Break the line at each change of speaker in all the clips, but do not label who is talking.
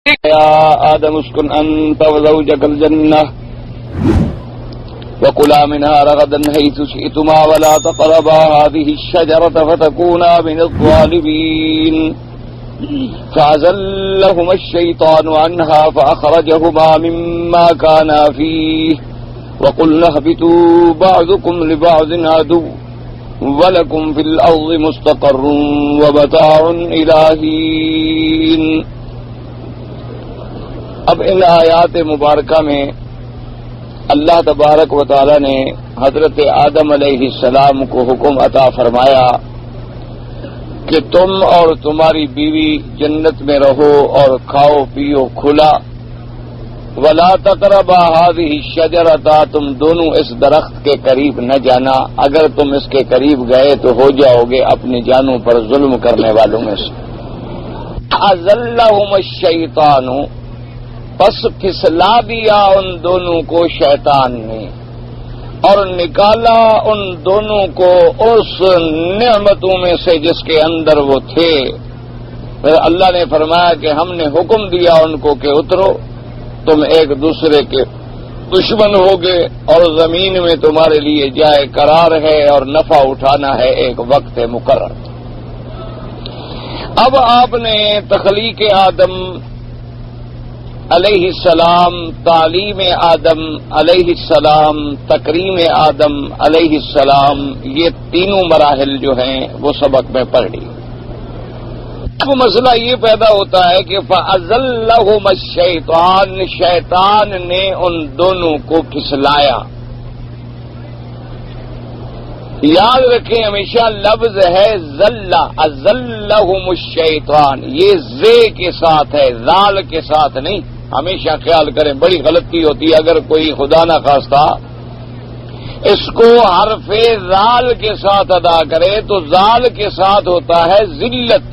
يا آدم اسكن أنت وزوجك الجنة وكلا منها رغدا حيث شئتما ولا تقربا هذه الشجرة فتكونا من الظالمين فأزلهما الشيطان عنها فأخرجهما مما كانا فيه وقلنا اهبطوا بعضكم لبعض عدو وَلَكُمْ فِي الْأَرْضِ مُسْتَقَرٌّ وَمَتَاعٌ إِلَىٰ حِينٍ۔ اب ان آیات مبارکہ میں اللہ تبارک و تعالی نے حضرت آدم علیہ السلام کو حکم عطا فرمایا کہ تم اور تمہاری بیوی جنت میں رہو اور کھاؤ پیو کھلا، وَلَا تَقْرَبَا هَٰذِهِ الشَّجَرَةَ، تم دونوں اس درخت کے قریب نہ جانا، اگر تم اس کے قریب گئے تو ہو جاؤ گے اپنی جانوں پر ظلم کرنے والوں میں سے۔ أَزَلَّهُمَا الشَّيْطَانُ، پس پھسلا دیا ان دونوں کو شیطان نے اور نکالا ان دونوں کو اس نعمتوں میں سے جس کے اندر وہ تھے۔ پھر اللہ نے فرمایا کہ ہم نے حکم دیا ان کو کہ اترو، تم ایک دوسرے کے دشمن ہوگے اور زمین میں تمہارے لیے جائے قرار ہے اور نفع اٹھانا ہے ایک وقت مقرر۔ اب آپ نے تخلیق آدم علیہ السلام، تعلیم آدم علیہ السلام، تکریم آدم علیہ السلام، یہ تینوں مراحل جو ہیں وہ سبق میں پڑھ لی۔ اب مسئلہ یہ پیدا ہوتا ہے کہ فَأَزَلَّهُمَا الشَّيْطَانُ، شیطان نے ان دونوں کو پھسلایا۔ یاد رکھیں ہمیشہ لفظ ہے ذلہ، أَزَلَّهُمُ الشَّيْطَانُ، یہ زے کے ساتھ ہے، ذال کے ساتھ نہیں، ہمیشہ خیال کریں، بڑی غلطی ہوتی ہے اگر کوئی خدا نہ خواستہ اس کو حرف ذال کے ساتھ ادا کرے تو ذال کے ساتھ ہوتا ہے ذلت،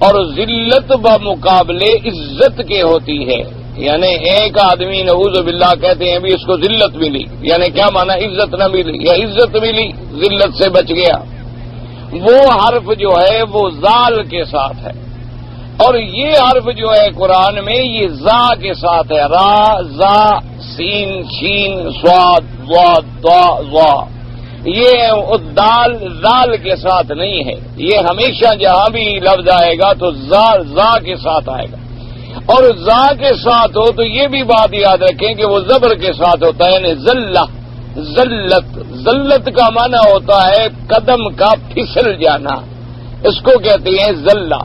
اور ذلت بمقابلے عزت کے ہوتی ہے، یعنی ایک آدمی نعوذ باللہ کہتے ہیں بھی اس کو ذلت ملی، یعنی کیا مانا عزت نہ ملی یا عزت ملی ذلت سے بچ گیا، وہ حرف جو ہے وہ ذال کے ساتھ ہے، اور یہ حرف جو ہے قرآن میں یہ زا کے ساتھ ہے، را زا سین شین صاد ضاد ضا ظا، یہ دال زال کے ساتھ نہیں ہے، یہ ہمیشہ جہاں بھی لفظ آئے گا تو زا کے ساتھ آئے گا، اور زا کے ساتھ ہو تو یہ بھی بات یاد رکھیں کہ وہ زبر کے ساتھ ہوتا ہے، یعنی ذلہ، ذلت، ذلت کا معنی ہوتا ہے قدم کا پھسل جانا، اس کو کہتے ہیں ذلہ۔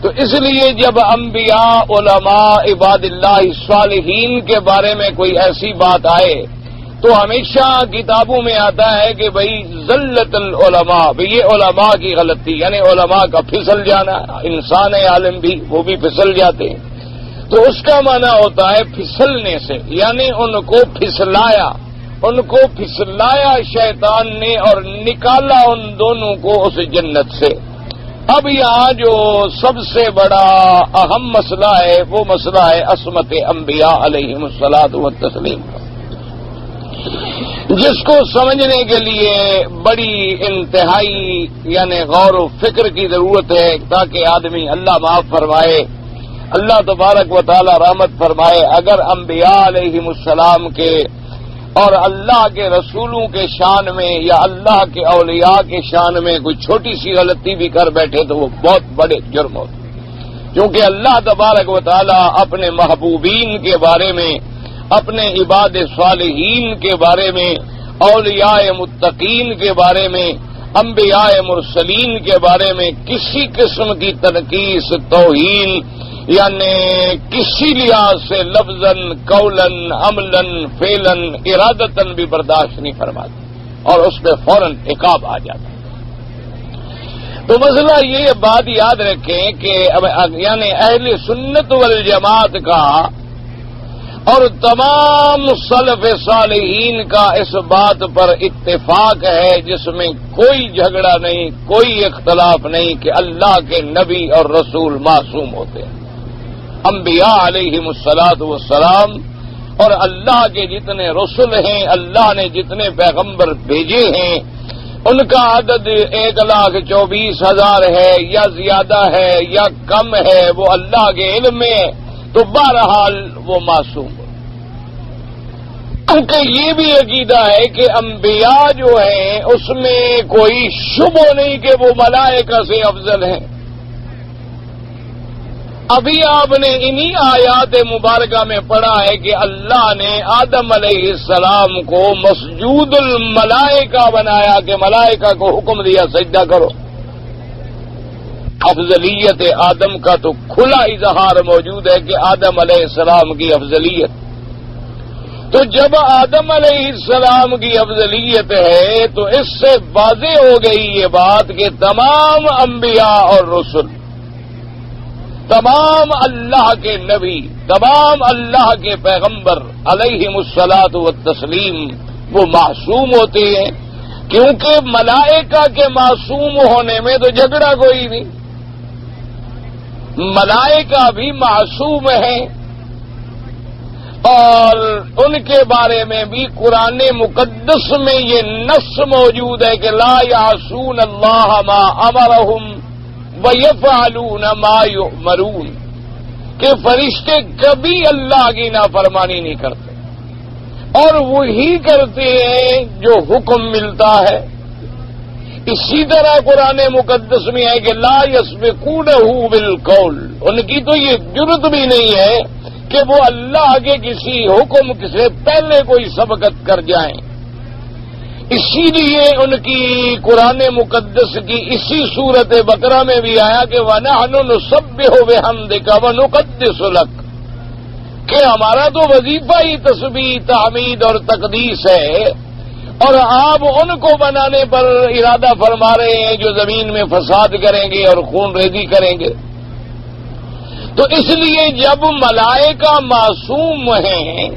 تو اس لیے جب انبیاء، علماء، عباد اللہ صالحین کے بارے میں کوئی ایسی بات آئے تو ہمیشہ کتابوں میں آتا ہے کہ بھئی ذلت العلماء، بھئی یہ علماء کی غلطی، یعنی علماء کا پھسل جانا، انسان عالم بھی وہ بھی پھسل جاتے ہیں، تو اس کا معنی ہوتا ہے پھسلنے سے، یعنی ان کو پھسلایا شیطان نے اور نکالا ان دونوں کو اس جنت سے۔ اب یہاں جو سب سے بڑا اہم مسئلہ ہے وہ مسئلہ ہے عصمت انبیاء علیہم الصلاۃ والتسلیم، جس کو سمجھنے کے لیے بڑی انتہائی یعنی غور و فکر کی ضرورت ہے تاکہ آدمی اللہ معاف فرمائے، اللہ تبارک و تعالی رحمت فرمائے۔ اگر انبیاء علیہم السلام کے اور اللہ کے رسولوں کے شان میں یا اللہ کے اولیاء کے شان میں کوئی چھوٹی سی غلطی بھی کر بیٹھے تو وہ بہت بڑے جرم ہوتے، کیونکہ اللہ تبارک و تعالی اپنے محبوبین کے بارے میں، اپنے عباد صالحین کے بارے میں، اولیاء متقین کے بارے میں، انبیاء مرسلین کے بارے میں کسی قسم کی تنقیص، توہین، یعنی کسی لحاظ سے لفظاً، قولاً، عملاً، فعلاً، ارادتاً بھی برداشت نہیں فرماتے اور اس پہ فوراً عقاب آ جاتا ہے۔ تو مسئلہ یہ بات یاد رکھیں کہ یعنی اہل سنت والجماعت کا اور تمام سلف صالحین کا اس بات پر اتفاق ہے جس میں کوئی جھگڑا نہیں، کوئی اختلاف نہیں کہ اللہ کے نبی اور رسول معصوم ہوتے ہیں۔ انبیاء علیہم الصلاۃ والسلام اور اللہ کے جتنے رسل ہیں، اللہ نے جتنے پیغمبر بھیجے ہیں، ان کا عدد 1,24,000 ہے یا زیادہ ہے یا کم ہے وہ اللہ کے علم میں ہے، تو بہرحال وہ معصوم ہے۔ کیونکہ یہ بھی عقیدہ ہے کہ انبیاء جو ہیں اس میں کوئی شبہ نہیں کہ وہ ملائکہ سے افضل ہیں۔ ابھی آپ نے انہی آیات مبارکہ میں پڑھا ہے کہ اللہ نے آدم علیہ السلام کو مسجود الملائکہ بنایا کہ ملائکہ کو حکم دیا سجدہ کرو۔ افضلیت آدم کا تو کھلا اظہار موجود ہے کہ آدم علیہ السلام کی افضلیت۔ تو جب آدم علیہ السلام کی افضلیت ہے تو اس سے واضح ہو گئی یہ بات کہ تمام انبیاء اور رسل، تمام اللہ کے نبی، تمام اللہ کے پیغمبر علیہم الصلاۃ والتسلیم وہ معصوم ہوتے ہیں، کیونکہ ملائکہ کے معصوم ہونے میں تو جھگڑا کوئی نہیں، ملائکہ بھی معصوم ہیں، اور ان کے بارے میں بھی قرآن مقدس میں یہ نص موجود ہے کہ لا یعصون اللہ ما امرہم وَيَفْعَلُونَ مَا يُؤْمَرُونَ، کہ فرشتے کبھی اللہ کی نافرمانی نہیں کرتے اور وہی کرتے ہیں جو حکم ملتا ہے۔ اسی طرح قرآن مقدس میں ہے کہ لا يَسْبِقُونَهُ بِالْقَوْلِ، ان کی تو یہ جرت بھی نہیں ہے کہ وہ اللہ کے کسی حکم سے پہلے کوئی سبقت کر جائیں۔ اسی لیے ان کی قرآن مقدس کی اسی سورت بقرہ میں بھی آیا کہ وَنَحْنُ نُسَبِّحُ بِحَمْدِكَ وَنُقَدِّسُ لَكَ، کہ ہمارا تو وظیفہ ہی تسبیح، تحمید اور تقدیس ہے، اور آپ ان کو بنانے پر ارادہ فرما رہے ہیں جو زمین میں فساد کریں گے اور خون ریزی کریں گے۔ تو اس لیے جب ملائکہ معصوم ہیں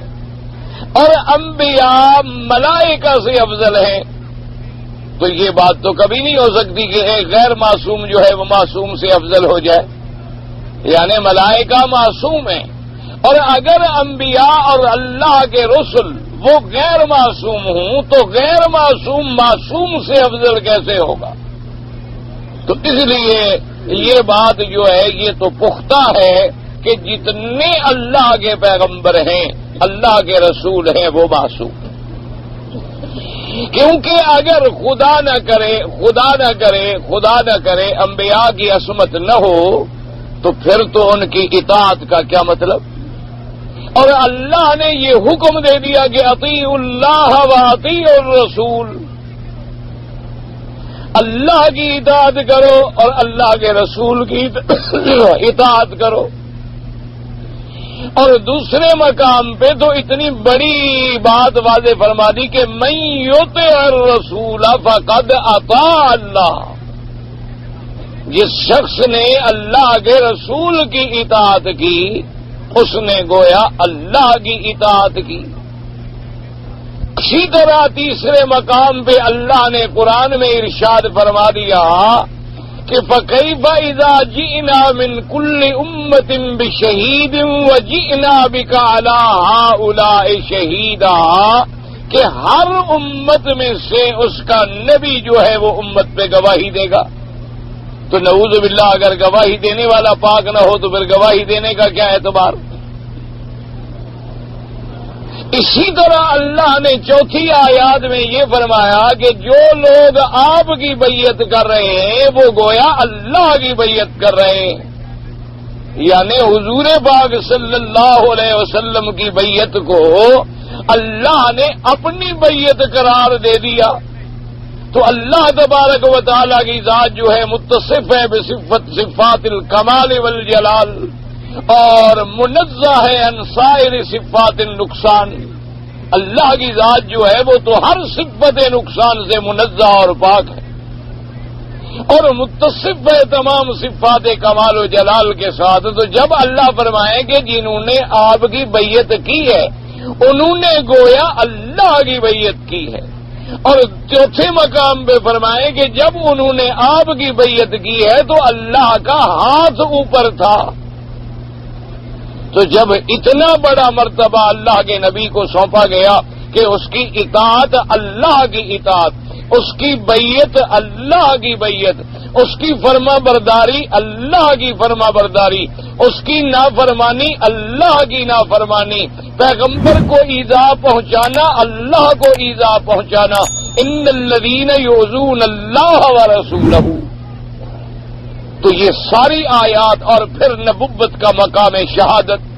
اور انبیاء ملائکہ سے افضل ہیں تو یہ بات تو کبھی نہیں ہو سکتی کہ ایک غیر معصوم جو ہے وہ معصوم سے افضل ہو جائے، یعنی ملائکہ معصوم ہیں، اور اگر انبیاء اور اللہ کے رسل وہ غیر معصوم ہوں تو غیر معصوم معصوم سے افضل کیسے ہوگا؟ تو اس لیے یہ بات جو ہے یہ تو پختہ ہے کہ جتنے اللہ کے پیغمبر ہیں، اللہ کے رسول ہیں، وہ معصوم ہیں، کیونکہ اگر خدا نہ کرے انبیاء کی عصمت نہ ہو تو پھر تو ان کی اطاعت کا کیا مطلب؟ اور اللہ نے یہ حکم دے دیا کہ اطیعوا اللہ واطیعوا الرسول، اللہ کی اطاعت کرو اور اللہ کے رسول کی اطاعت کرو۔ اور دوسرے مقام پہ تو اتنی بڑی بات واضح فرما دی کہ من یطع الرسول فقد اطاع اللہ، جس شخص نے اللہ کے رسول کی اطاعت کی اس نے گویا اللہ کی اطاعت کی۔ اسی طرح تیسرے مقام پہ اللہ نے قرآن میں ارشاد فرما دیا کہ فَكَيْفَ إِذَا جِئْنَا مِنْ كُلِّ أُمَّةٍ بِشَهِيدٍ وَجِئْنَا بِكَ عَلَىٰ هَٰؤُلَاءِ شَهِيدًا، کہ ہر امت میں سے اس کا نبی جو ہے وہ امت پہ گواہی دے گا۔ تو نعوذ باللہ اگر گواہی دینے والا پاک نہ ہو تو پھر گواہی دینے کا کیا اعتبار؟ اسی طرح اللہ نے چوتھی آیات میں یہ فرمایا کہ جو لوگ آپ کی بیعت کر رہے ہیں وہ گویا اللہ کی بیعت کر رہے ہیں، یعنی حضور پاک صلی اللہ علیہ وسلم کی بیعت کو اللہ نے اپنی بیعت قرار دے دیا۔ تو اللہ تبارک و تعالیٰ کی ذات جو ہے متصف ہے صفات الکمال والجلال اور منزہ ہے عن سائر صفات النقصان۔ اللہ کی ذات جو ہے وہ تو ہر صفت نقصان سے منزہ اور پاک ہے اور متصف ہے تمام صفات کمال و جلال کے ساتھ۔ تو جب اللہ فرمائے کہ جنہوں نے آپ کی بیعت کی ہے انہوں نے گویا اللہ کی بیعت کی ہے، اور چوتھے مقام پہ فرمائے کہ جب انہوں نے آپ کی بیعت کی ہے تو اللہ کا ہاتھ اوپر تھا۔ تو جب اتنا بڑا مرتبہ اللہ کے نبی کو سونپا گیا کہ اس کی اطاعت اللہ کی اطاعت، اس کی بیعت اللہ کی بیعت، اس کی فرما برداری اللہ کی فرما برداری، اس کی نافرمانی اللہ کی نافرمانی، پیغمبر کو ایذا پہنچانا اللہ کو ایذا پہنچانا، ان الذین یؤذون اللہ ورسولہ۔ تو یہ ساری آیات اور پھر نبوت کا مقام شہادت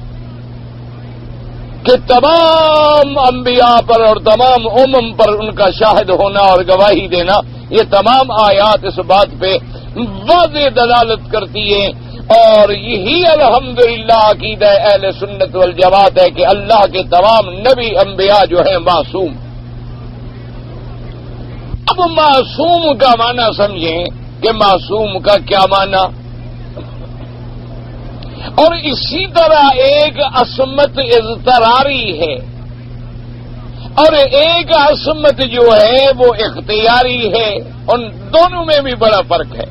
کہ تمام انبیاء پر اور تمام پر ان کا شاہد ہونا اور گواہی دینا، یہ تمام آیات اس بات پہ واضح دلالت کرتی ہیں، اور یہی الحمدللہ عقیدہ اہل سنت والجماعت ہے کہ اللہ کے تمام نبی انبیاء جو ہیں معصوم۔ اب معصوم کا معنی سمجھیں کہ معصوم کا کیا معنی، اور اسی طرح ایک عصمت اضطراری ہے اور ایک عصمت جو ہے وہ اختیاری ہے، ان دونوں میں بھی بڑا فرق ہے۔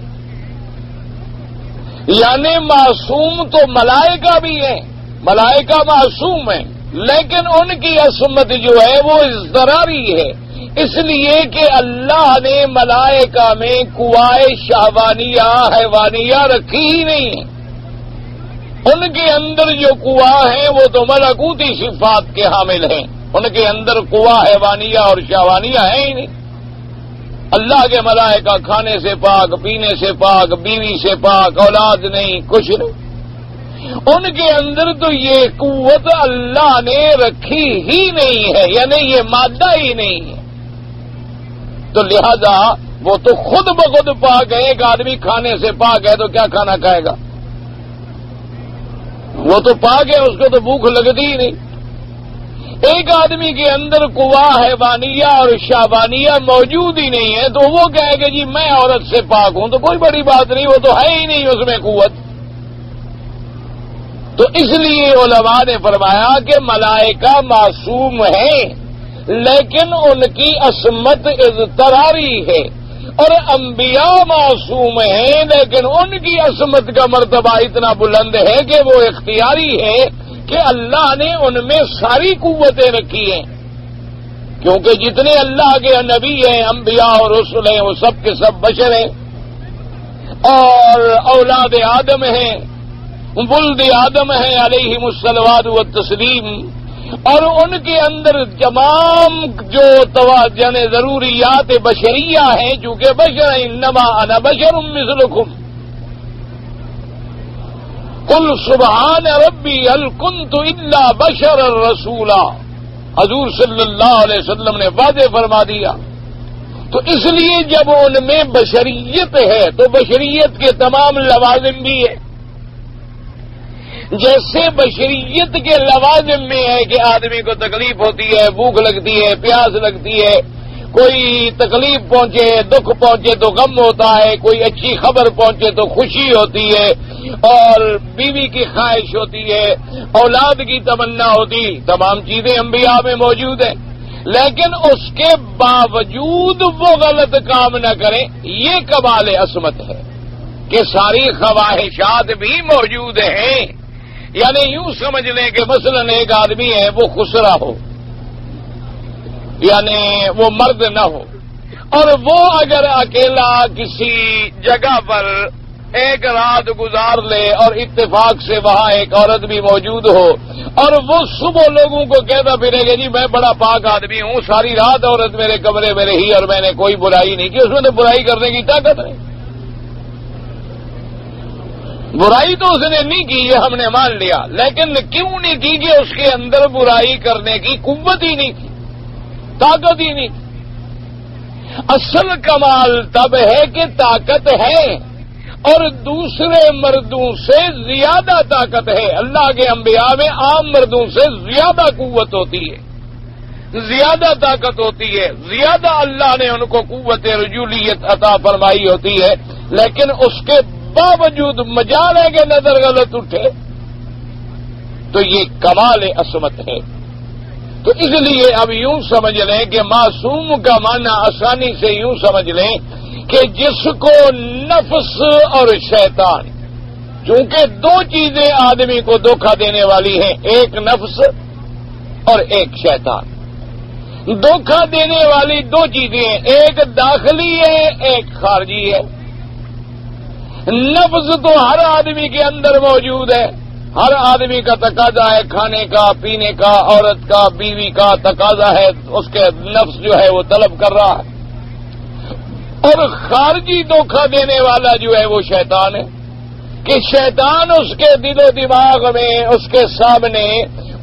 یعنی معصوم تو ملائکہ بھی ہیں، ملائکہ معصوم ہیں، لیکن ان کی عصمت جو ہے وہ اضطراری ہے، اس لیے کہ اللہ نے ملائکہ میں قوائے شہوانیہ حیوانیہ رکھی ہی نہیں ہے۔ ان کے اندر جو قوا ہیں وہ تو ملکوتی صفات کے حامل ہیں، ان کے اندر قوا حیوانیہ اور شہوانیہ ہے ہی نہیں۔ اللہ کے ملائکہ کھانے سے پاک، پینے سے پاک، بیوی سے پاک، اولاد نہیں، کچھ نہیں، ان کے اندر تو یہ قوت اللہ نے رکھی ہی نہیں ہے، یعنی یہ مادہ ہی نہیں ہے۔ تو لہذا وہ تو خود بخود پاک ہے۔ ایک آدمی کھانے سے پاک ہے تو کیا کھانا کھائے گا؟ وہ تو پاک ہے، اس کو تو بھوک لگتی ہی نہیں۔ ایک آدمی کے اندر قوا حیوانیہ اور شہوانیہ موجود ہی نہیں ہے تو وہ کہے کہ جی میں عورت سے پاک ہوں، تو کوئی بڑی بات نہیں، وہ تو ہے ہی نہیں اس میں قوت۔ تو اس لیے علماء نے فرمایا کہ ملائکہ معصوم ہیں لیکن ان کی عصمت اضطراری ہے، اور انبیاء معصوم ہیں لیکن ان کی عصمت کا مرتبہ اتنا بلند ہے کہ وہ اختیاری ہے کہ اللہ نے ان میں ساری قوتیں رکھی ہیں، کیونکہ جتنے اللہ کے نبی ہیں، انبیاء اور رسل ہیں، وہ سب کے سب بشر ہیں اور اولاد آدم ہیں، ولد آدم ہیں علیہم الصلوات والتسلیم، اور ان کے اندر تمام جو توازن ضروریات بشریہ ہیں، چونکہ بشر انما انا بشر مثلکم قل سبحان ربی هل کنت الا بشر رسولا، حضور صلی اللہ علیہ وسلم نے واضح فرما دیا۔ تو اس لیے جب ان میں بشریت ہے تو بشریت کے تمام لوازم بھی ہے۔ جیسے بشریت کے لوازم میں ہے کہ آدمی کو تکلیف ہوتی ہے، بھوک لگتی ہے، پیاس لگتی ہے، کوئی تکلیف پہنچے، دکھ پہنچے تو غم ہوتا ہے، کوئی اچھی خبر پہنچے تو خوشی ہوتی ہے، اور بیوی کی خواہش ہوتی ہے، اولاد کی تمنا ہوتی، تمام چیزیں انبیاء میں موجود ہیں، لیکن اس کے باوجود وہ غلط کام نہ کریں، یہ کمال عصمت ہے کہ ساری خواہشات بھی موجود ہیں۔ یعنی یوں سمجھ لیں کہ مثلا ایک آدمی ہے وہ خسرا ہو، یعنی وہ مرد نہ ہو، اور وہ اگر اکیلا کسی جگہ پر ایک رات گزار لے اور اتفاق سے وہاں ایک عورت بھی موجود ہو، اور وہ صبح لوگوں کو کہتا پھرے گا جی میں بڑا پاک آدمی ہوں، ساری رات عورت میرے کمرے میں رہی اور میں نے کوئی برائی نہیں کی، اس میں تو برائی کرنے کی طاقت نہیں، برائی تو اس نے نہیں کی، یہ ہم نے مان لیا، لیکن کیوں نہیں کی کہ اس کے اندر برائی کرنے کی قوت ہی نہیں تھی، طاقت ہی نہیں تھی۔ اصل کمال تب ہے کہ طاقت ہے اور دوسرے مردوں سے زیادہ طاقت ہے۔ اللہ کے انبیاء میں عام مردوں سے زیادہ قوت ہوتی ہے، زیادہ طاقت ہوتی ہے، زیادہ اللہ نے ان کو قوت رجولیت عطا فرمائی ہوتی ہے، لیکن اس کے باوجود مجال ہے کہ نظر غلط اٹھے، تو یہ کمال عصمت ہے۔ تو اس لیے اب یوں سمجھ لیں کہ معصوم کا معنی آسانی سے یوں سمجھ لیں کہ جس کو نفس اور شیطان، چونکہ دو چیزیں آدمی کو دھوکہ دینے والی ہیں، ایک نفس اور ایک شیطان۔ دھوکہ دینے والی دو چیزیں ہیں، ایک داخلی ہے ایک خارجی ہے۔ نفس تو ہر آدمی کے اندر موجود ہے، ہر آدمی کا تقاضا ہے کھانے کا، پینے کا، عورت کا، بیوی کا تقاضا ہے، اس کے نفس جو ہے وہ طلب کر رہا ہے۔ اور خارجی دھوکہ دینے والا جو ہے وہ شیطان ہے، کہ شیطان اس کے دل و دماغ میں، اس کے سامنے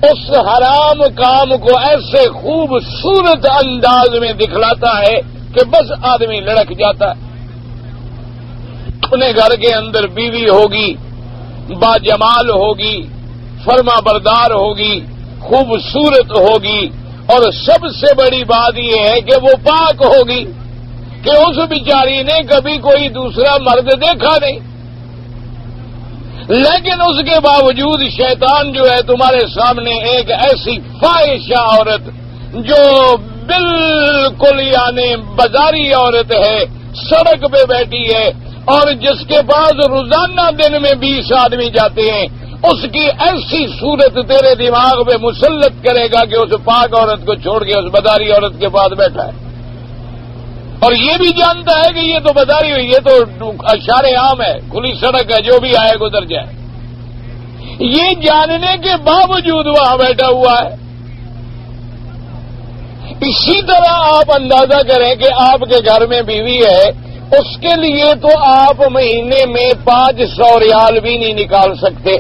اس حرام کام کو ایسے خوبصورت انداز میں دکھلاتا ہے کہ بس آدمی لڑک جاتا ہے۔ اپنے گھر کے اندر بیوی ہوگی، باجمال ہوگی، فرما بردار ہوگی، خوبصورت ہوگی، اور سب سے بڑی بات یہ ہے کہ وہ پاک ہوگی، کہ اس بیچاری نے کبھی کوئی دوسرا مرد دیکھا نہیں، لیکن اس کے باوجود شیطان جو ہے تمہارے سامنے ایک ایسی فاحشہ عورت جو بالکل یعنی بازاری عورت ہے، سڑک پہ بیٹھی ہے، اور جس کے پاس روزانہ دن میں 20 آدمی جاتے ہیں، اس کی ایسی صورت تیرے دماغ میں مسلط کرے گا کہ اس پاک عورت کو چھوڑ کے اس بازاری عورت کے پاس بیٹھا ہے، اور یہ بھی جانتا ہے کہ یہ تو بازاری ہوئی، یہ تو اشارے عام ہے، کھلی سڑک ہے، جو بھی آئے گزر جائے، یہ جاننے کے باوجود وہاں بیٹھا ہوا ہے۔ اسی طرح آپ اندازہ کریں کہ آپ کے گھر میں بیوی ہے، اس کے لیے تو آپ مہینے میں 500 ریال بھی نہیں نکال سکتے،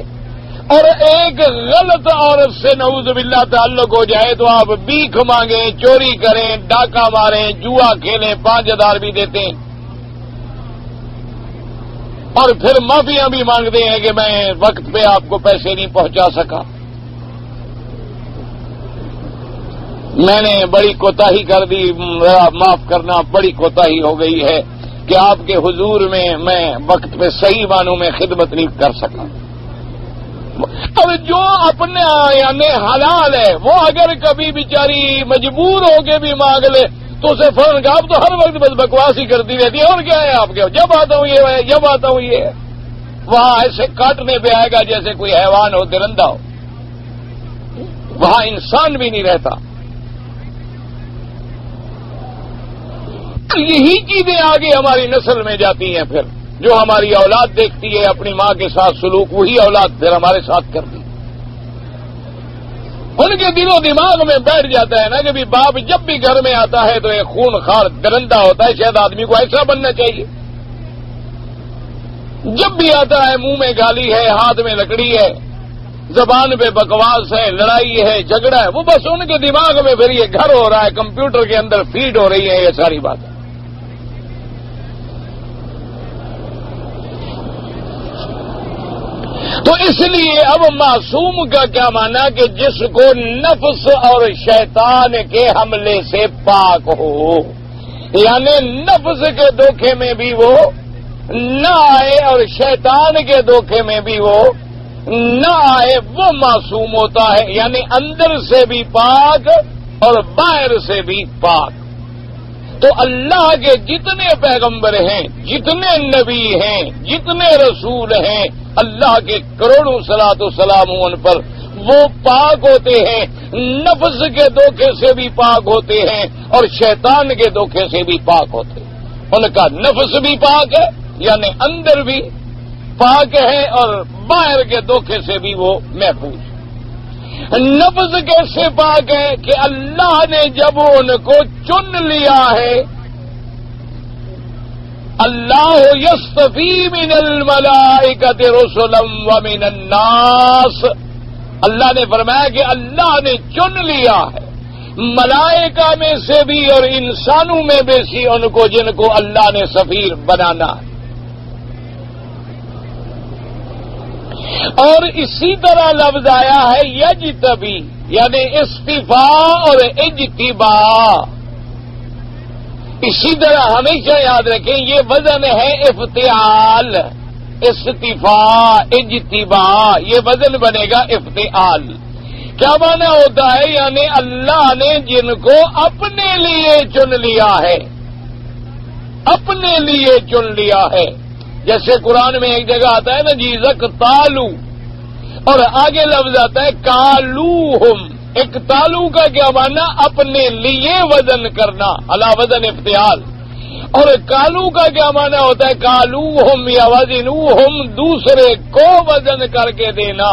اور ایک غلط عورت سے نعوذ باللہ تعلق ہو جائے تو آپ بھیک مانگیں، چوری کریں، ڈاکہ ماریں، جوا کھیلیں، 5000 بھی دیتے ہیں، اور پھر معافیاں بھی مانگتے ہیں کہ میں وقت پہ آپ کو پیسے نہیں پہنچا سکا، میں نے بڑی کوتاہی کر دی، معاف کرنا، بڑی کوتاہی ہو گئی ہے کہ آپ کے حضور میں وقت پہ صحیح معنوں میں خدمت نہیں کر سکا۔ اور جو اپنا یعنی حلال ہے وہ اگر کبھی بیچاری مجبور ہو کے بھی مانگ لے تو اسے فوراً کہا، آپ تو ہر وقت بس بکواس ہی کرتی رہتی ہے، اور کیا ہے آپ کے، جب آتا ہوں یہ ہے، جب آتا ہوں یہ ہے، وہاں ایسے کاٹنے پہ آئے گا جیسے کوئی حیوان ہو، درندہ ہو، وہاں انسان بھی نہیں رہتا۔ یہی چیزیں آگے ہماری نسل میں جاتی ہیں، پھر جو ہماری اولاد دیکھتی ہے اپنی ماں کے ساتھ سلوک، وہی اولاد پھر ہمارے ساتھ کرتی ہے۔ ان کے دل و دماغ میں بیٹھ جاتا ہے نا کہ بھی باپ جب بھی گھر میں آتا ہے تو ایک خون خار درندہ ہوتا ہے، شاید آدمی کو ایسا بننا چاہیے، جب بھی آتا ہے منہ میں گالی ہے، ہاتھ میں لکڑی ہے، زبان پہ بکواس ہے، لڑائی ہے، جھگڑا ہے، وہ بس ان کے دماغ میں پھر یہ گھر ہو رہا ہے، کمپیوٹر کے اندر فیڈ ہو رہی ہے یہ ساری باتیں۔ تو اس لیے اب معصوم کا کیا مانا کہ جس کو نفس اور شیطان کے حملے سے پاک ہو، یعنی نفس کے دھوکے میں بھی وہ نہ آئے اور شیطان کے دھوکے میں بھی وہ نہ آئے، وہ معصوم ہوتا ہے، یعنی اندر سے بھی پاک اور باہر سے بھی پاک۔ تو اللہ کے جتنے پیغمبر ہیں، جتنے نبی ہیں، جتنے رسول ہیں، اللہ کے کروڑوں صلاۃ و سلام ان پر، وہ پاک ہوتے ہیں، نفس کے دھوکے سے بھی پاک ہوتے ہیں اور شیطان کے دھوکے سے بھی پاک ہوتے ہیں۔ ان کا نفس بھی پاک ہے، یعنی اندر بھی پاک ہے، اور باہر کے دھوکے سے بھی وہ محفوظ ہے۔ نفس کیسے پاک ہے کہ اللہ نے جب ان کو چن لیا ہے، اللہ یصطفی من الملائکۃ رسلا ومن الناس، اللہ نے فرمایا کہ اللہ نے چن لیا ہے ملائکہ میں سے بھی اور انسانوں میں بھی سے ان کو جن کو اللہ نے سفیر بنانا ہے۔ اور اسی طرح لفظ آیا ہے یجتبی، یعنی استفاء اور اجتباء۔ اسی طرح ہمیشہ یاد رکھیں یہ وزن ہے افتعال، استفاء اجتباء، یہ وزن بنے گا افتعال۔ کیا معنی ہوتا ہے؟ یعنی اللہ نے جن کو اپنے لیے چن لیا ہے، اپنے لیے چن لیا ہے۔ جیسے قرآن میں ایک جگہ آتا ہے نا جی زک تالو، اور آگے لفظ آتا ہے کالوہم، اقتالو کا کیا معنی؟ اپنے لیے وزن کرنا، علی وزن افتعال. اور کالو کا کیا معنی ہوتا ہے؟ کالوہم یا وزنوہم، دوسرے کو وزن کر کے دینا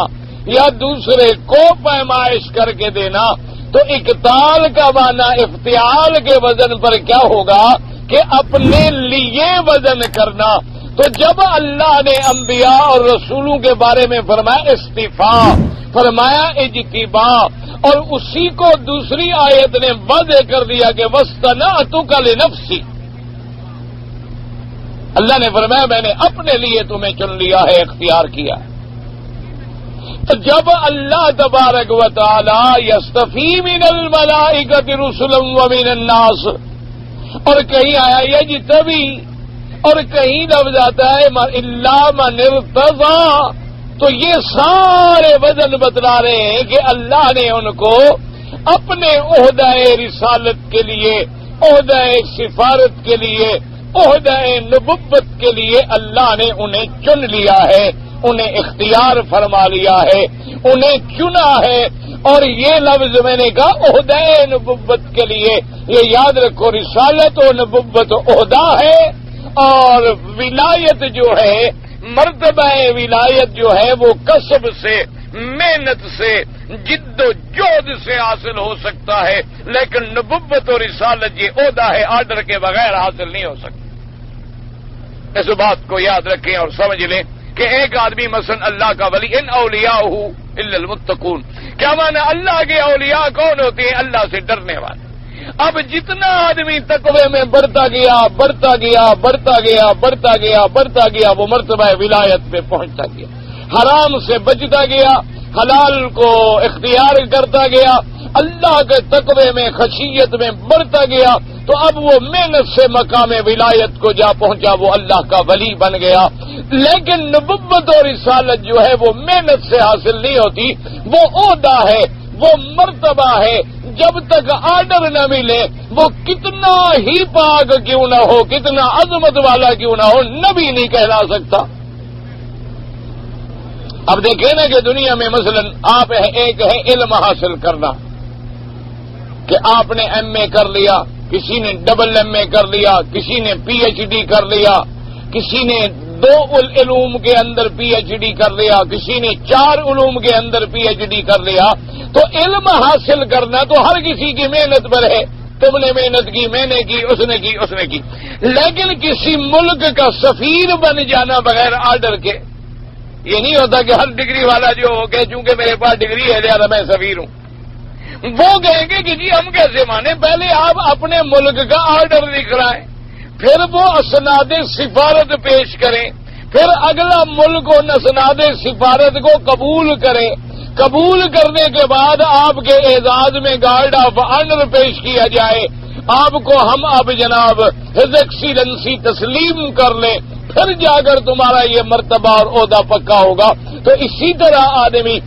یا دوسرے کو پیمائش کر کے دینا. تو اقتال کا معنی افتعال کے وزن پر کیا ہوگا کہ اپنے لیے وزن کرنا. تو جب اللہ نے انبیاء اور رسولوں کے بارے میں فرمایا استفاء، فرمایا اجتباء، اور اسی کو دوسری آیت نے واضح کر دیا کہ وَاصْطَنَعْتُكَ لِنَفْسِي، اللہ نے فرمایا میں نے اپنے لیے تمہیں چن لیا ہے، اختیار کیا. تو جب اللہ تبارک و تعالی یستفی من الملائکۃ رسلا ومن الناس، اور کہیں آیا یجتبی اور کہیں لفظ آتا ہے الا من ارتضی، تو یہ سارے وزن بتلا رہے ہیں کہ اللہ نے ان کو اپنے عہدہ رسالت کے لیے، عہدہ سفارت کے لیے، عہدہ نبوت کے لیے اللہ نے انہیں چن لیا ہے، انہیں اختیار فرما لیا ہے، انہیں چنا ہے. اور یہ لفظ میں نے کہا عہدہ نبوت کے لیے، یہ یاد رکھو رسالت و نبوت عہدہ ہے، اور ولایت جو ہے، مرتبہ ولایت جو ہے وہ کسب سے، محنت سے، جد و جہد سے حاصل ہو سکتا ہے، لیکن نبوت اور رسالت یہ عہدہ ہے، آرڈر کے بغیر حاصل نہیں ہو سکتا. اس بات کو یاد رکھیں اور سمجھ لیں کہ ایک آدمی مثلا اللہ کا ولی، ان اولیاءہ الا المتقون، کیا معنی اللہ کے اولیاء کون ہوتے ہیں؟ اللہ سے ڈرنے والے. اب جتنا آدمی تقوی میں بڑھتا گیا بڑھتا گیا بڑھتا گیا بڑھتا گیا بڑھتا گیا، وہ مرتبہ ولایت پہ پہنچتا گیا، حرام سے بچتا گیا، حلال کو اختیار کرتا گیا، اللہ کے تقوی میں خشیت میں بڑھتا گیا، تو اب وہ محنت سے مقام ولایت کو جا پہنچا، وہ اللہ کا ولی بن گیا. لیکن نبوت اور رسالت جو ہے وہ محنت سے حاصل نہیں ہوتی، وہ عہدہ ہے، وہ مرتبہ ہے. جب تک آرڈر نہ ملے، وہ کتنا ہی پاک کیوں نہ ہو، کتنا عظمت والا کیوں نہ ہو، نبی نہیں کہلا سکتا. اب دیکھیں نا کہ دنیا میں مثلا آپ ایک ہے علم حاصل کرنا، کہ آپ نے ایم اے کر لیا، کسی نے ڈبل ایم اے کر لیا، کسی نے پی ایچ ڈی کر لیا، کسی نے 2 علوم کے اندر پی ایچ ڈی کر لیا، کسی نے 4 علوم کے اندر پی ایچ ڈی کر لیا. تو علم حاصل کرنا تو ہر کسی کی محنت پر ہے، تم نے محنت کی، میں نے کی، اس نے کی، اس نے کی. لیکن کسی ملک کا سفیر بن جانا بغیر آرڈر کے، یہ نہیں ہوتا کہ ہر ڈگری والا جو ہو کہ چونکہ میرے پاس ڈگری ہے لہذا میں سفیر ہوں. وہ کہیں گے کہ جی ہم کیسے مانیں؟ پہلے آپ اپنے ملک کا آرڈر لکھ رہے، پھر وہ اسناد سفارت پیش کریں، پھر اگلا ملک ان اسناد سفارت کو قبول کرے، قبول کرنے کے بعد آپ کے اعزاز میں گارڈ آف آنر پیش کیا جائے، آپ کو ہم اب جناب ہز ایکسیلنسی تسلیم کر لیں، پھر جا کر تمہارا یہ مرتبہ اور عہدہ پکا ہوگا. تو اسی طرح آدمی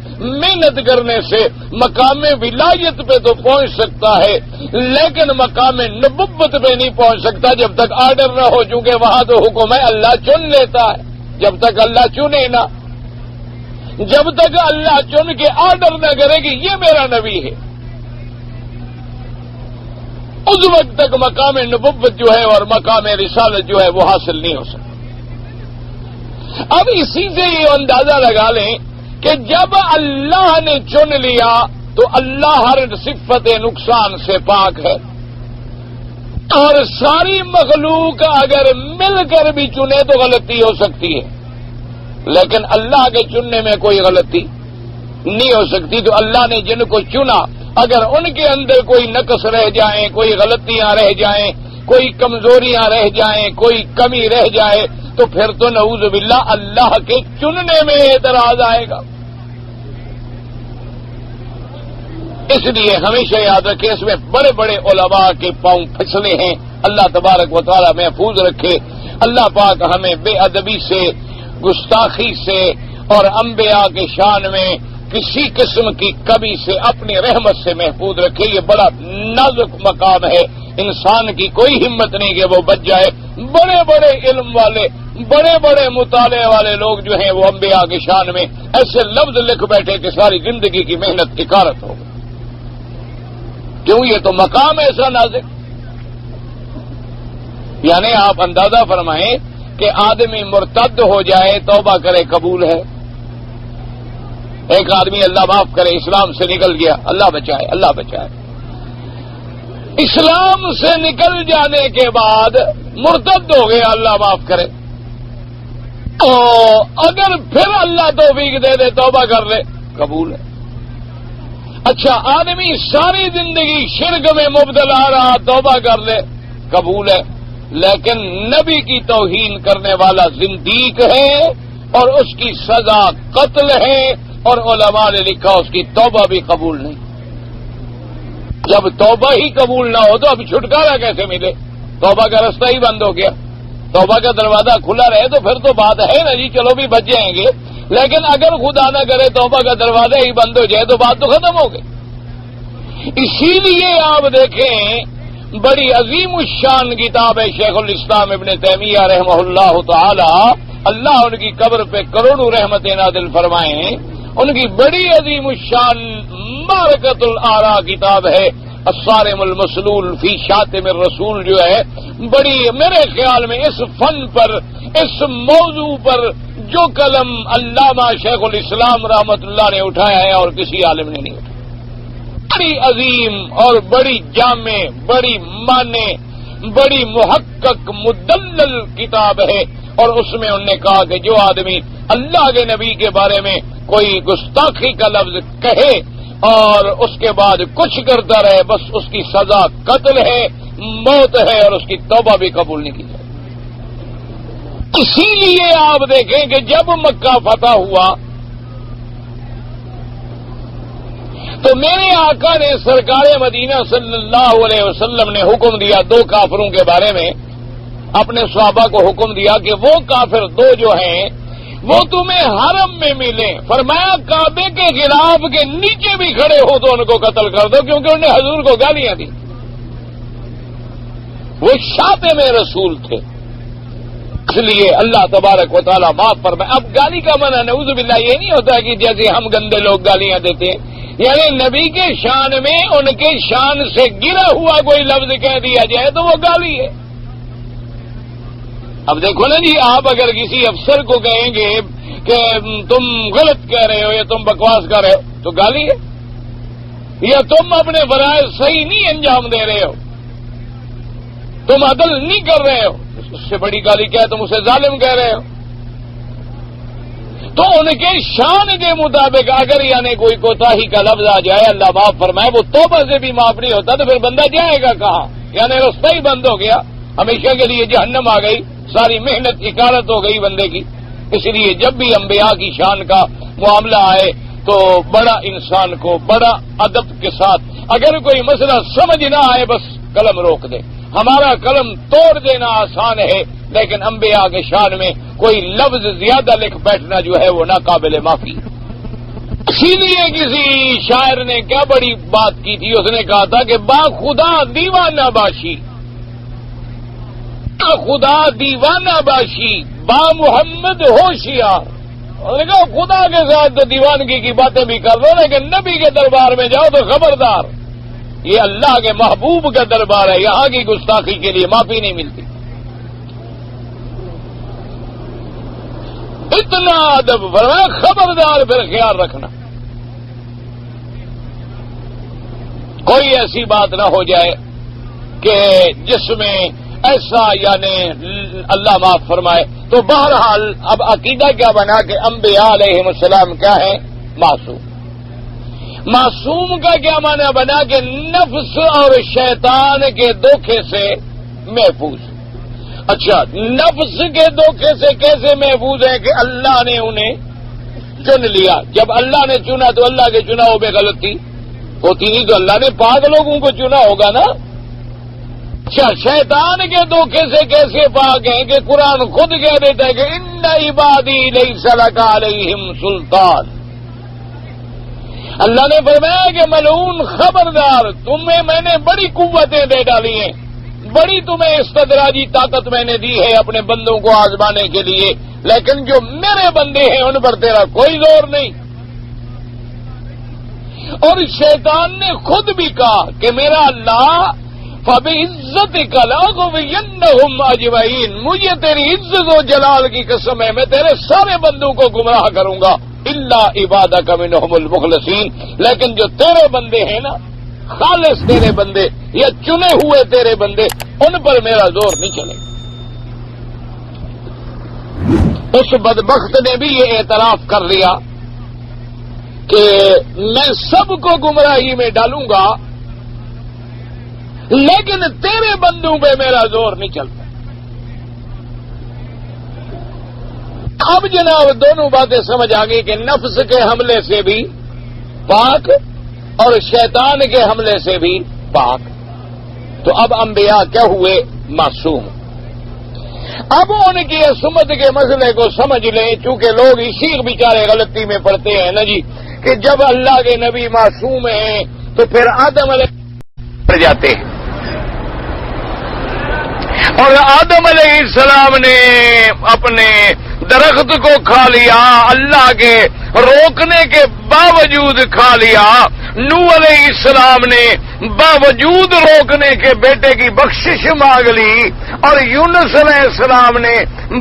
محنت کرنے سے مقام ولایت پہ تو پہنچ سکتا ہے، لیکن مقام نبوت پہ نہیں پہنچ سکتا جب تک آرڈر نہ ہو، چونکہ وہاں تو حکم ہے اللہ چن لیتا ہے. جب تک اللہ چنے نہ، جب تک اللہ چن کے آرڈر نہ کرے کہ یہ میرا نبی ہے، اس وقت تک مقام نبوت جو ہے اور مقام رسالت جو ہے وہ حاصل نہیں ہو سکتا. اب اسی سے یہ اندازہ لگا لیں کہ جب اللہ نے چن لیا تو اللہ ہر صفت نقصان سے پاک ہے، اور ساری مخلوق اگر مل کر بھی چنے تو غلطی ہو سکتی ہے، لیکن اللہ کے چننے میں کوئی غلطی نہیں ہو سکتی. تو اللہ نے جن کو چنا اگر ان کے اندر کوئی نقص رہ جائیں، کوئی غلطیاں رہ جائیں، کوئی کمزوریاں رہ جائیں، کوئی کمی رہ جائے، تو پھر تو نعوذ باللہ اللہ کے چننے میں اعتراض آئے گا. اس لیے ہمیشہ یاد رکھیں اس میں بڑے بڑے علماء کے پاؤں پھسلے ہیں. اللہ تبارک و تعالی محفوظ رکھے. اللہ پاک ہمیں بے ادبی سے، گستاخی سے اور انبیاء کے شان میں کسی قسم کی کمی سے اپنی رحمت سے محفوظ رکھے. یہ بڑا نازک مقام ہے، انسان کی کوئی ہمت نہیں کہ وہ بچ جائے. بڑے بڑے علم والے، بڑے بڑے مطالعے والے لوگ جو ہیں وہ انبیاء کے شان میں ایسے لفظ لکھ بیٹھے کہ ساری زندگی کی محنت حکارت ہو گئی. کیوں؟ یہ تو مقام ایسا نازک. یعنی آپ اندازہ فرمائیں کہ آدمی مرتد ہو جائے توبہ کرے قبول ہے. ایک آدمی اللہ معاف کرے اسلام سے نکل گیا، اللہ بچائے اللہ بچائے، اسلام سے نکل جانے کے بعد مرتد ہو گیا، اللہ معاف کرے، تو اگر پھر اللہ توفیق دے دے توبہ کر لے قبول ہے. اچھا آدمی ساری زندگی شرک میں مبتلا رہا توبہ کر لے قبول ہے، لیکن نبی کی توہین کرنے والا زندیق ہے اور اس کی سزا قتل ہے، اور علماء نے لکھا اس کی توبہ بھی قبول نہیں. جب توبہ ہی قبول نہ ہو تو اب چھٹکارا کیسے ملے؟ توبہ کا رستہ ہی بند ہو گیا. توبہ کا دروازہ کھلا رہے تو پھر تو بات ہے نا جی، چلو بھی بچ جائیں گے، لیکن اگر خدا نہ کرے توبہ کا دروازہ ہی بند ہو جائے تو بات تو ختم ہو گئی. اسی لیے آپ دیکھیں بڑی عظیم الشان کتاب ہے شیخ الاسلام ابن تیمیہ رحمہ اللہ تعالی، اللہ ان کی قبر پہ کروڑوں رحمت نازل فرمائیں. ان کی بڑی عظیم الشان معرکۃ الآراء کتاب ہے، الصارم المسلول فی شاتم الرسول جو ہے، بڑی میرے خیال میں اس فن پر، اس موضوع پر جو قلم علامہ شیخ الاسلام رحمت اللہ نے اٹھایا ہے اور کسی عالم نے نہیں اٹھایا. بڑی عظیم اور بڑی جامع، بڑی معنی، بڑی محقق مدلل کتاب ہے. اور اس میں انہوں نے کہا کہ جو آدمی اللہ کے نبی کے بارے میں کوئی گستاخی کا لفظ کہے اور اس کے بعد کچھ کرتا رہے، بس اس کی سزا قتل ہے، موت ہے، اور اس کی توبہ بھی قبول نہیں کی جائے. اسی لیے آپ دیکھیں کہ جب مکہ فتح ہوا تو میرے آقا نے سرکار مدینہ صلی اللہ علیہ وسلم نے حکم دیا دو کافروں کے بارے میں، اپنے صحابہ کو حکم دیا کہ وہ کافر دو جو ہیں وہ تمہیں حرم میں ملیں. فرمایا کعبے کے غلاف کے نیچے بھی کھڑے ہو تو ان کو قتل کر دو، کیونکہ انہوں نے حضور کو گالیاں دی. وہ شاتم رسول تھے، اس لیے اللہ تبارک و تعالیٰ معاف فرمائے. اب گالی کا منع نعوذ باللہ یہ نہیں ہوتا کہ جیسے ہم گندے لوگ گالیاں دیتے ہیں، یعنی نبی کے شان میں ان کے شان سے گرا ہوا کوئی لفظ کہہ دیا جائے تو وہ گالی ہے. اب دیکھو نا جی، آپ اگر کسی افسر کو کہیں گے کہ تم غلط کہہ رہے ہو یا تم بکواس کر رہے ہو تو گالی ہے، یا تم اپنے فرائض صحیح نہیں انجام دے رہے ہو، تم عدل نہیں کر رہے ہو، اس سے بڑی گالی کیا ہے؟ تم اسے ظالم کہہ رہے ہو. تو ان کے شان کے مطابق اگر یعنی کوئی کوتاہی کا لفظ آ جائے، اللہ معاف فرمائے، وہ توبہ سے بھی معاف نہیں ہوتا تو پھر بندہ جائے گا کہاں؟ یعنی رستہ ہی بند ہو گیا، ہمیشہ کے لیے جہنم آ گئی، ساری محنت اکارت ہو گئی بندے کی. اس لیے جب بھی انبیاء کی شان کا معاملہ آئے تو بڑا انسان کو بڑا ادب کے ساتھ، اگر کوئی مسئلہ سمجھ نہ آئے بس قلم روک دے. ہمارا قلم توڑ دینا آسان ہے، لیکن انبیاء کے شان میں کوئی لفظ زیادہ لکھ بیٹھنا جو ہے وہ ناقابل معافی. اسی لیے کسی شاعر نے کیا بڑی بات کی تھی، اس نے کہا تھا کہ با خدا دیوانہ باشی، خدا دیوانہ باشی با محمد ہوشیار. اور نے کہا خدا کے ساتھ تو دیوانگی کی باتیں بھی کر لو، لیکن نبی کے دربار میں جاؤ تو خبردار، یہ اللہ کے محبوب کا دربار ہے، یہاں کی گستاخی کے لیے معافی نہیں ملتی. اتنا ادب فرمایا، خبردار پھر خیال رکھنا کوئی ایسی بات نہ ہو جائے کہ جس میں ایسا یعنی اللہ معاف فرمائے. تو بہرحال اب عقیدہ کیا بنا کہ انبیاء علیہم السلام کیا ہے؟ معصوم. معصوم کا کیا معنی بنا کہ نفس اور شیطان کے دھوکے سے محفوظ. اچھا نفس کے دھوکے سے کیسے محفوظ ہے کہ اللہ نے انہیں چن لیا؟ جب اللہ نے چنا تو اللہ کے چناؤ میں غلطی ہوتی نہیں، تو اللہ نے پاک لوگوں کو چنا ہوگا نا. اچھا شیطان کے دھوکے سے کیسے پاک ہیں کہ قرآن خود کہہ دیتا ہے کہ ان عبادی لیس لک علیہم سلطان. اللہ نے فرمایا کہ ملعون خبردار، تمہیں میں نے بڑی قوتیں دے ڈالی ہیں، بڑی تمہیں استدراجی طاقت میں نے دی ہے اپنے بندوں کو آزمانے کے لیے، لیکن جو میرے بندے ہیں ان پر تیرا کوئی زور نہیں. اور شیطان نے خود بھی کہا کہ میرا اللہ فَبِعِزَّتِكَ لَأَغْوِيَنَّهُمْ أَجْمَعِينَ، مجھے تیری عزت و جلال کی قسم ہے میں تیرے سارے بندوں کو گمراہ کروں گا الا عبادک منہم المخلصین، لیکن جو تیرے بندے ہیں نا، خالص تیرے بندے یا چنے ہوئے تیرے بندے، ان پر میرا زور نہیں چلے۔ اس بدبخت نے بھی یہ اعتراف کر لیا کہ میں سب کو گمراہی میں ڈالوں گا لیکن تیرے بندوں پہ میرا زور نہیں چلتا۔ اب جناب دونوں باتیں سمجھ آ گئی کہ نفس کے حملے سے بھی پاک اور شیطان کے حملے سے بھی پاک۔ تو اب انبیاء کیا ہوئے؟ معصوم۔ اب ان کی عصمت کے مسئلے کو سمجھ لیں، چونکہ لوگ اسی بیچارے غلطی میں پڑتے ہیں نا جی کہ جب اللہ کے نبی معصوم ہیں تو پھر آدم علیہ پڑ جاتے ہیں، اور آدم علیہ السلام نے اپنے درخت کو کھا لیا، اللہ کے روکنے کے باوجود کھا لیا۔ نوح علیہ السلام نے باوجود روکنے کے بیٹے کی بخشش مانگ لی، اور یونس علیہ السلام نے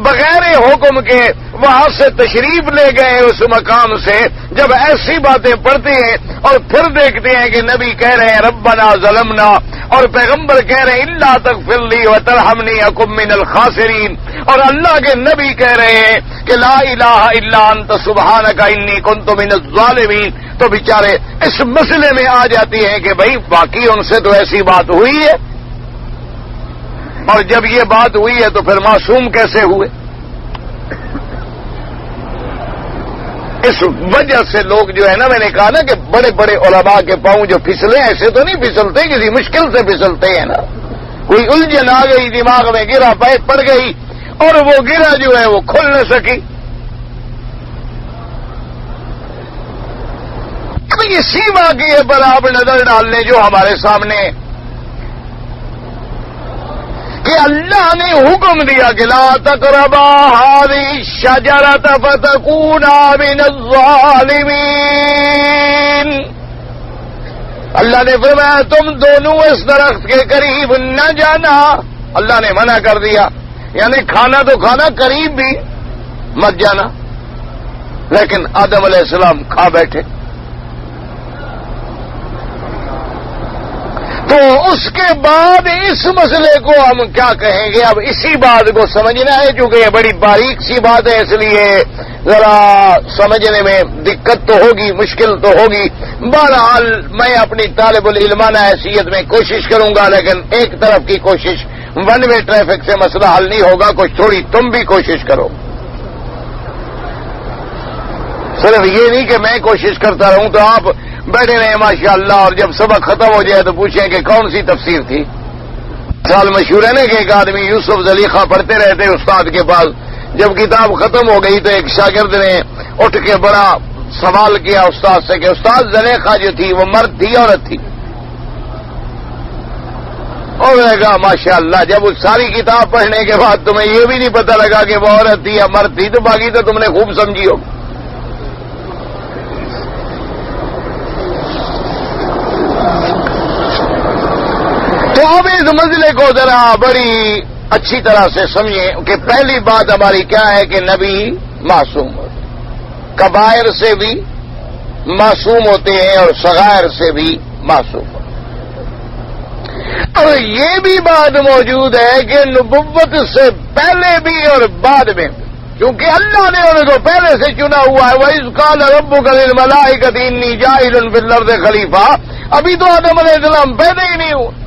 بغیر حکم کے وہاں سے تشریف لے گئے اس مقام سے۔ جب ایسی باتیں پڑھتے ہیں اور پھر دیکھتے ہیں کہ نبی کہہ رہے ہیں ربنا ظلمنا، اور پیغمبر کہہ رہے ہیں الا تغفر لی وترحمنی اکن من الخاسرین، اور اللہ کے نبی کہہ رہے ہیں کہ لا الہ الا انت سبحانک انی کنت من الظالمین، تو بیچارے اس مسئلے میں آ جاتی ہیں کہ بھائی باقی ان سے تو ایسی بات ہوئی ہے، اور جب یہ بات ہوئی ہے تو پھر معصوم کیسے ہوئے؟ اس وجہ سے لوگ جو ہے نا، میں نے کہا نا کہ بڑے بڑے علماء کے پاؤں جو پھسلے ایسے تو نہیں پھسلتے، کسی مشکل سے پھسلتے ہیں نا، کوئی الجھن آ گئی دماغ میں، گرا پڑ گئی اور وہ گرا جو ہے وہ کھل نہ سکی۔ اب اسی واقعے پر آپ نظر ڈال لیں جو ہمارے سامنے کہ اللہ نے حکم دیا کہ لا تقربا هذه الشجرة فتكونا من الظالمین، اللہ نے فرمایا تم دونوں اس درخت کے قریب نہ جانا، اللہ نے منع کر دیا، یعنی کھانا تو کھانا، قریب بھی مت جانا، لیکن آدم علیہ السلام کھا بیٹھے۔ تو اس کے بعد اس مسئلے کو ہم کیا کہیں گے؟ اب اسی بات کو سمجھنا ہے، چونکہ یہ بڑی باریک سی بات ہے، اس لیے ذرا سمجھنے میں دقت تو ہوگی، مشکل تو ہوگی۔ بہرحال میں اپنی طالب العلمانہ حیثیت میں کوشش کروں گا، لیکن ایک طرف کی کوشش ون وے ٹریفک سے مسئلہ حل نہیں ہوگا، کچھ تھوڑی تم بھی کوشش کرو۔ صرف یہ نہیں کہ میں کوشش کرتا رہوں تو آپ بیٹھے رہے ماشاءاللہ، اور جب سبق ختم ہو جائے تو پوچھیں کہ کون سی تفسیر تھی۔ سال مشہور ہے نا کہ ایک آدمی یوسف زلیخا پڑھتے رہتے استاد کے پاس، جب کتاب ختم ہو گئی تو ایک شاگرد نے اٹھ کے بڑا سوال کیا استاد سے کہ استاد زلیخا جو تھی وہ مرد تھی عورت تھی؟ اور نے کہا ماشاءاللہ جب اس ساری کتاب پڑھنے کے بعد تمہیں یہ بھی نہیں پتہ لگا کہ وہ عورت تھی یا مرد تھی تو باقی تو تم نے خوب سمجھی ہوگی۔ تو اب اس مسئلے کو ذرا بڑی اچھی طرح سے سمجھیں کہ پہلی بات ہماری کیا ہے کہ نبی معصوم ہوتے، کبائر سے بھی معصوم ہوتے ہیں اور صغائر سے بھی معصوم ہوتے ہیں۔ اور یہ بھی بات موجود ہے کہ نبوت سے پہلے بھی اور بعد میں بھی، کیونکہ اللہ نے ان کو پہلے سے چنا ہوا ہے۔ وَإِذْ قَالَ رَبُّكَ لِلْمَلَائِكَةِ إِنِّي جَاعِلٌ فِي الْأَرْضِ خَلِيفَةً، ابھی تو آدم علیہ السلام پیدا ہی نہیں ہوئے،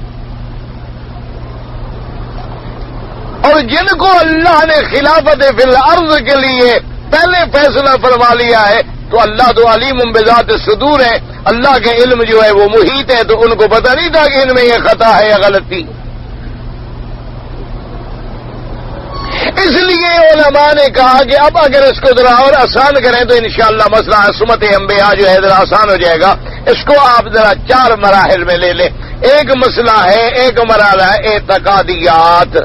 اور جن کو اللہ نے خلافت فی الارض کے لیے پہلے فیصلہ فرما لیا ہے تو اللہ تو علیم بذات الصدور ہے، اللہ کے علم جو ہے وہ محیط ہے، تو ان کو پتہ نہیں تھا کہ ان میں یہ خطا ہے یا غلطی۔ اس لیے علماء نے کہا کہ اب اگر اس کو ذرا اور آسان کریں تو انشاءاللہ مسئلہ عصمت انبیاء جو ہے ذرا آسان ہو جائے گا۔ اس کو آپ ذرا 4 مراحل میں لے لیں۔ ایک مسئلہ ہے، ایک مرحلہ ہے اعتقادیات،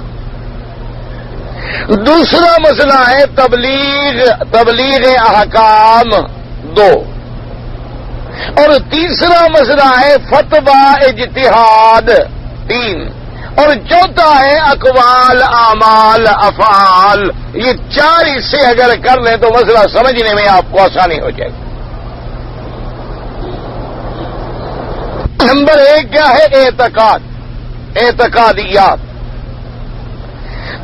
دوسرا مسئلہ ہے تبلیغ احکام 2، اور تیسرا مسئلہ ہے فتویٰ اجتہاد 3، اور چوتھا ہے اقوال اعمال افعال۔ یہ 4 حصے اگر کر لیں تو مسئلہ سمجھنے میں آپ کو آسانی ہو جائے گی۔ نمبر 1 کیا ہے؟ اعتقادیات۔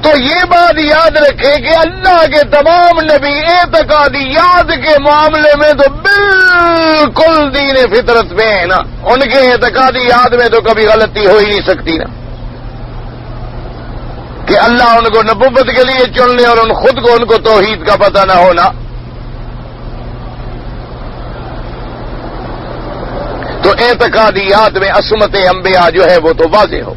تو یہ بات یاد رکھیں کہ اللہ کے تمام نبی اعتقادیات کے معاملے میں تو بالکل دین فطرت میں ہے نا، ان کے اعتقادیات میں تو کبھی غلطی ہو ہی نہیں سکتی نا، کہ اللہ ان کو نبوت کے لیے چن لے اور خود کو ان کو توحید کا پتہ نہ ہونا۔ تو اعتقادیات میں عصمت انبیاء جو ہے وہ تو واضح ہو۔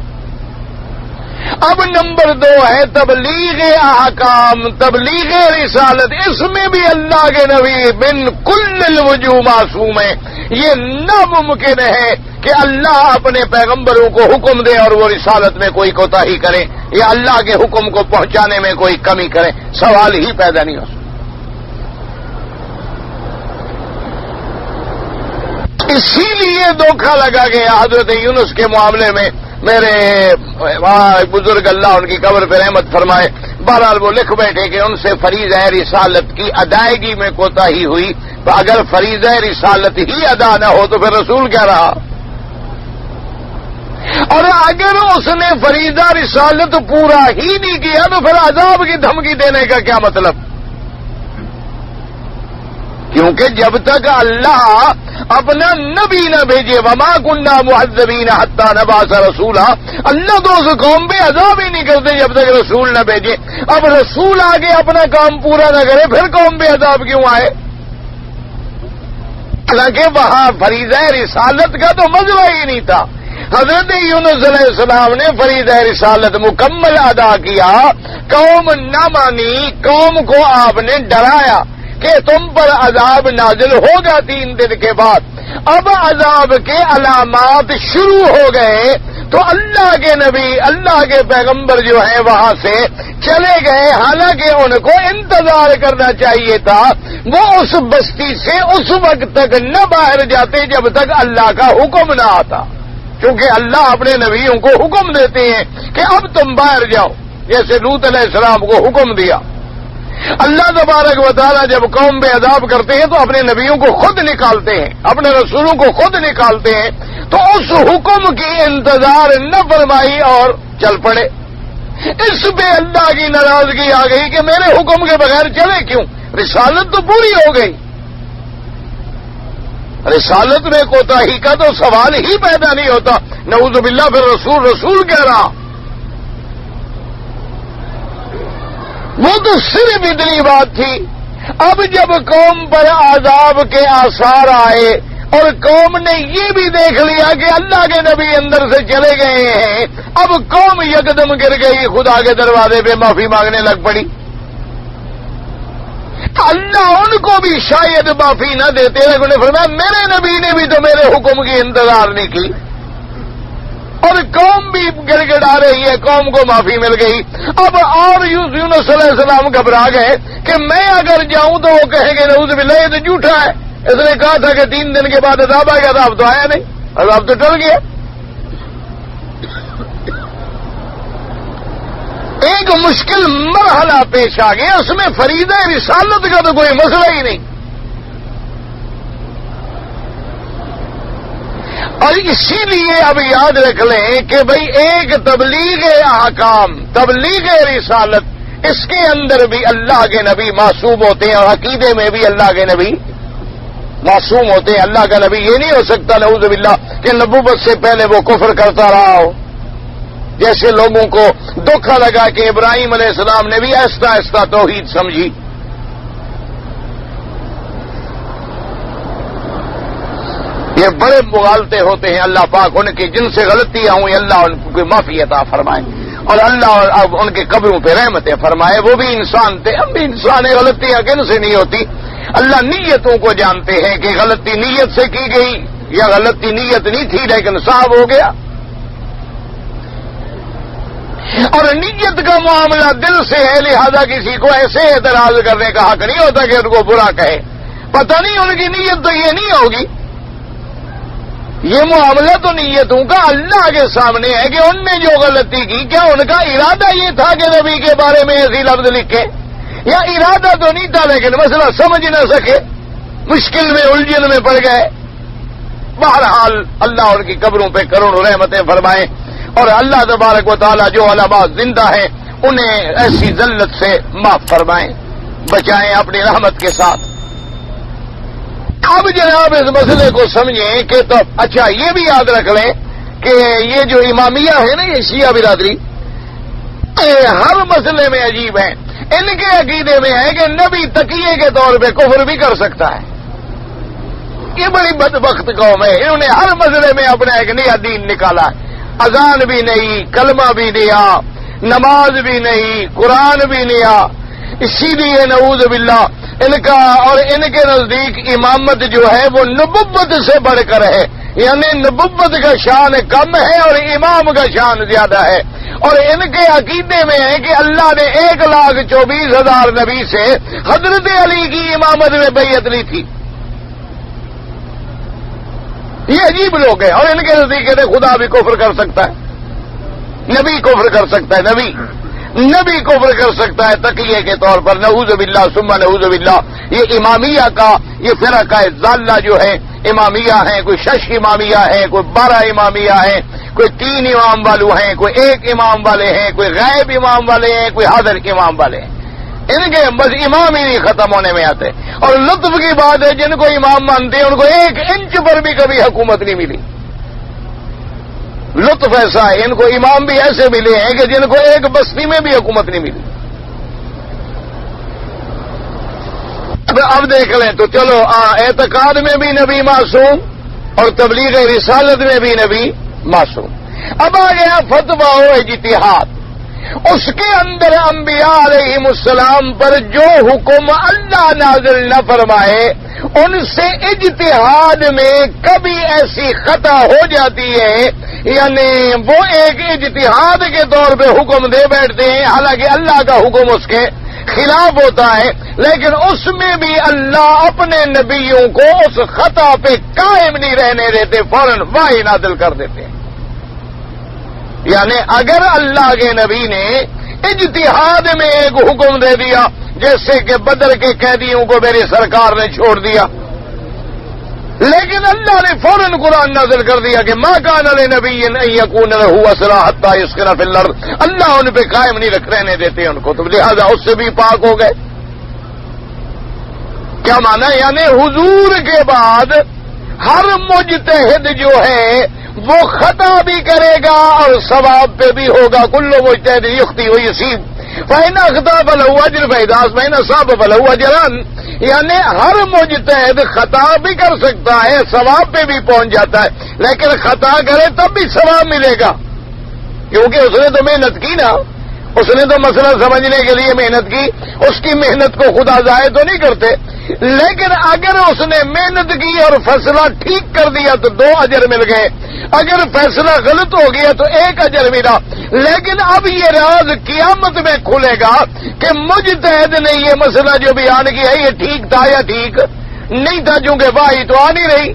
اب نمبر 2 ہے تبلیغ احکام، تبلیغ رسالت۔ اس میں بھی اللہ کے نبی من کل الوجوہ معصوم ہیں۔ یہ ناممکن ہے کہ اللہ اپنے پیغمبروں کو حکم دے اور وہ رسالت میں کوئی کوتاہی کرے یا اللہ کے حکم کو پہنچانے میں کوئی کمی کرے، سوال ہی پیدا نہیں ہو سکتا۔ اسی لیے دھوکہ لگا گیا حضرت یونس کے معاملے میں۔ میرے بزرگ اللہ ان کی قبر پہ رحمت فرمائے، بہرحال وہ لکھ بیٹھے کہ ان سے فریضہ رسالت کی ادائیگی میں کوتاہی ہوئی، تو اگر فریضہ رسالت ہی ادا نہ ہو تو پھر رسول کیا رہا؟ اور اگر اس نے فریضہ رسالت پورا ہی نہیں کیا تو پھر عذاب کی دھمکی دینے کا کیا مطلب؟ کیونکہ جب تک اللہ اپنا نبی نہ بھیجے، وما کننا معذبین حتی نبعث رسولا، اللہ تو اس قوم پہ عذاب ہی نہیں کرتے جب تک رسول نہ بھیجے۔ اب رسول آگے اپنا کام پورا نہ کرے پھر قوم پہ عذاب کیوں آئے؟ حالانکہ وہاں فریضہ رسالت کا تو مزہ ہی نہیں تھا۔ حضرت یونس علیہ السلام نے فریضہ رسالت مکمل ادا کیا، قوم نہ مانی، قوم کو آپ نے ڈرایا کہ تم پر عذاب نازل ہوگا 3 دن کے بعد۔ اب عذاب کے علامات شروع ہو گئے تو اللہ کے نبی، اللہ کے پیغمبر جو ہیں وہاں سے چلے گئے، حالانکہ ان کو انتظار کرنا چاہیے تھا۔ وہ اس بستی سے اس وقت تک نہ باہر جاتے جب تک اللہ کا حکم نہ آتا، کیونکہ اللہ اپنے نبیوں کو حکم دیتے ہیں کہ اب تم باہر جاؤ، جیسے لوط علیہ السلام کو حکم دیا۔ اللہ تبارک و تعالیٰ جب قوم پہ عذاب کرتے ہیں تو اپنے نبیوں کو خود نکالتے ہیں، اپنے رسولوں کو خود نکالتے ہیں، تو اس حکم کی انتظار نہ فرمائی اور چل پڑے۔ اس پہ اللہ کی ناراضگی آ گئی کہ میرے حکم کے بغیر چلے کیوں؟ رسالت تو پوری ہو گئی، رسالت میں کوتاہی کا تو سوال ہی پیدا نہیں ہوتا۔ نعوذ باللہ، پھر رسول کہہ رہا، وہ تو صرف اتنی بات تھی۔ اب جب قوم پر عذاب کے آثار آئے اور قوم نے یہ بھی دیکھ لیا کہ اللہ کے نبی اندر سے چلے گئے ہیں، اب قوم یکدم گر گئی، خدا کے دروازے پہ معافی مانگنے لگ پڑی۔ اللہ ان کو بھی شاید معافی نہ دیتے، لیکن انہوں نے فرمایا میرے نبی نے بھی تو میرے حکم کی انتظار نہیں کی، اور قوم بھی گڑ گڑا رہی ہے، قوم کو معافی مل گئی۔ اب اور یونس علیہ السلام گھبرا گئے کہ میں اگر جاؤں تو وہ کہیں گے نعوذ باللہ یہ تو جھوٹا ہے، اس نے کہا تھا کہ 3 دن کے بعد عذاب آئے گا، عذاب تو آیا نہیں، عذاب تو ٹل گیا۔ ایک مشکل مرحلہ پیش آ گیا، اس میں فریضہ رسالت کا تو کوئی مسئلہ ہی نہیں، اور اسی لیے اب یاد رکھ لیں کہ بھئی ایک تبلیغ احکام، تبلیغ رسالت، اس کے اندر بھی اللہ کے نبی معصوم ہوتے ہیں، اور عقیدے میں بھی اللہ کے نبی معصوم ہوتے ہیں۔ اللہ کا نبی یہ نہیں ہو سکتا نعوذ باللہ کہ نبوت سے پہلے وہ کفر کرتا رہا ہو، جیسے لوگوں کو دھوکہ لگا کہ ابراہیم علیہ السلام نے بھی آہستہ آہستہ توحید سمجھی۔ یہ بڑے مغالطے ہوتے ہیں، اللہ پاک ان کی جن سے غلطیاں ہوئی اللہ ان کو معافی عطا فرمائے، اور اللہ اب ان کے قبروں پہ رحمتیں فرمائے۔ وہ بھی انسان تھے، ہم بھی انسان ہیں، غلطیاں کن سے نہیں ہوتی۔ اللہ نیتوں کو جانتے ہیں کہ غلطی نیت سے کی گئی یا غلطی نیت نہیں تھی لیکن صاف ہو گیا، اور نیت کا معاملہ دل سے ہے، لہذا کسی کو ایسے اعتراض کرنے کا حق نہیں ہوتا کہ ان کو برا کہے، پتہ نہیں ان کی نیت تو یہ نہیں ہوگی، یہ معاملہ تو نیتوں کا اللہ کے سامنے ہے کہ ان نے جو غلطی کی کیا ان کا ارادہ یہ تھا کہ نبی کے بارے میں ایسی لفظ لکھے، یا ارادہ تو نہیں تھا لیکن مسئلہ سمجھ نہ سکے، مشکل میں الجھن میں پڑ گئے۔ بہرحال اللہ ان کی قبروں پہ کروڑوں رحمتیں فرمائیں، اور اللہ تبارک و تعالی جو علماء زندہ ہیں انہیں ایسی ذلت سے معاف فرمائیں، بچائیں اپنی رحمت کے ساتھ۔ اب جناب اس مسئلے کو سمجھیں کہ تو اچھا یہ بھی یاد رکھ لیں کہ یہ جو امامیہ ہے نا، یہ شیعہ برادری ہر مسئلے میں عجیب ہیں۔ ان کے عقیدے میں ہے کہ نبی تقیے کے طور پہ کفر بھی کر سکتا ہے۔ یہ بڑی بدبخت قوم ہے، انہوں نے ہر مسئلے میں اپنا ایک نیا دین نکالا ہے۔ اذان بھی نہیں، کلمہ بھی نیا، نماز بھی نہیں، قرآن بھی نیا، اسی لیے نعوذ باللہ ان کا اور ان کے نزدیک امامت جو ہے وہ نبوت سے بڑھ کر ہے، یعنی نبوت کا شان کم ہے اور امام کا شان زیادہ ہے۔ اور ان کے عقیدے میں ہے کہ اللہ نے 1,24,000 نبی سے حضرت علی کی امامت میں بیعت لی تھی۔ یہ عجیب لوگ ہیں، اور ان کے نزدیک خدا بھی کفر کر سکتا ہے، نبی کفر کر سکتا ہے، نبی کفر کر سکتا ہے تقیے کے طور پر، نعوذ باللہ ثم نعوذ باللہ۔ یہ امامیہ کا یہ فرقہ ضالہ جو ہے، امامیہ ہیں، کوئی 6 امامیہ ہیں، کوئی 12 امامیہ ہیں، کوئی 3 امام والو ہیں، کوئی 1 امام والے ہیں، کوئی غائب امام والے ہیں، کوئی حاضر امام والے ہیں۔ ان کے بس امام ہی نہیں ختم ہونے میں آتے۔ اور لطف کی بات ہے جن کو امام مانتے ہیں ان کو 1 انچ پر بھی کبھی حکومت نہیں ملی۔ لطف ایسا ہے، ان کو امام بھی ایسے ملے ہیں کہ جن کو 1 بستی میں بھی حکومت نہیں ملی۔ اب دیکھ لیں تو چلو اعتقاد میں بھی نبی معصوم اور تبلیغ رسالت میں بھی نبی معصوم۔ اب آ گیا فتویٰ و اجتہاد، اس کے اندر انبیاء علیہم السلام پر جو حکم اللہ نازل نہ فرمائے ان سے اجتہاد میں کبھی ایسی خطا ہو جاتی ہے، یعنی وہ ایک اجتہاد کے طور پہ حکم دے بیٹھتے ہیں حالانکہ اللہ کا حکم اس کے خلاف ہوتا ہے، لیکن اس میں بھی اللہ اپنے نبیوں کو اس خطا پہ قائم نہیں رہنے دیتے، فوراً وحی نازل کر دیتے ہیں۔ یعنی اگر اللہ کے نبی نے اجتہاد میں ایک حکم دے دیا، جیسے کہ بدر کے قیدیوں کو میری سرکار نے چھوڑ دیا، لیکن اللہ نے فوراً قرآن نازل کر دیا کہ ما کان لنبی ان یکون لہ اسری حتی یسکن فی الارض، اللہ ان پہ قائم نہیں رہنے دیتے ان کو، تو لہذا اس سے بھی پاک ہو گئے۔ کیا مانا؟ یعنی حضور کے بعد ہر مجتہد جو ہے وہ خطا بھی کرے گا اور ثواب پہ بھی ہوگا، کل مجتہد یخطئ و یصیب فإن اخطأ فلہ اجر فإن اصاب فلہ اجران، یعنی ہر مجتہد خطا بھی کر سکتا ہے، ثواب پہ بھی پہنچ جاتا ہے، لیکن خطا کرے تب بھی ثواب ملے گا کیونکہ اس نے تو محنت کی نا، اس نے تو مسئلہ سمجھنے کے لیے محنت کی، اس کی محنت کو خدا ضائع تو نہیں کرتے۔ لیکن اگر اس نے محنت کی اور فیصلہ ٹھیک کر دیا تو 2 اجر مل گئے، اگر فیصلہ غلط ہو گیا تو 1 اجر ملا۔ لیکن اب یہ راز قیامت میں کھلے گا کہ مجتہد نے یہ مسئلہ جو بیان کیا ہے یہ ٹھیک تھا یا ٹھیک نہیں تھا، چونکہ وحی تو آ نہیں رہی۔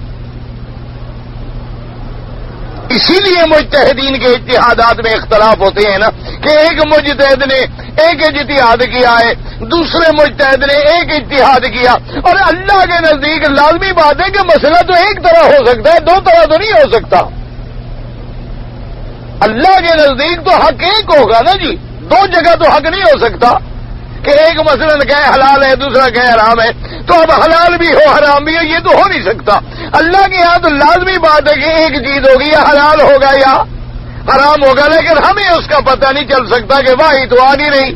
اسی لیے مجتہدین کے اجتہادات میں اختلاف ہوتے ہیں نا، کہ ایک مجتہد نے ایک اجتہاد کیا ہے، دوسرے مجتہد نے ایک اجتہاد کیا، اور اللہ کے نزدیک لازمی بات ہے کہ مسئلہ تو ایک طرح ہو سکتا ہے، 2 طرح تو نہیں ہو سکتا۔ اللہ کے نزدیک تو حق ایک ہوگا نا جی، 2 جگہ تو حق نہیں ہو سکتا کہ ایک مثلا کہے حلال ہے دوسرا کہے حرام ہے، تو اب حلال بھی ہو حرام بھی ہو، یہ تو ہو نہیں سکتا۔ اللہ کے یہاں تو لازمی بات ہے کہ ایک چیز ہوگی، یا حلال ہوگا یا حرام ہوگا، لیکن ہمیں اس کا پتہ نہیں چل سکتا کہ وحی تو آ نہیں رہی۔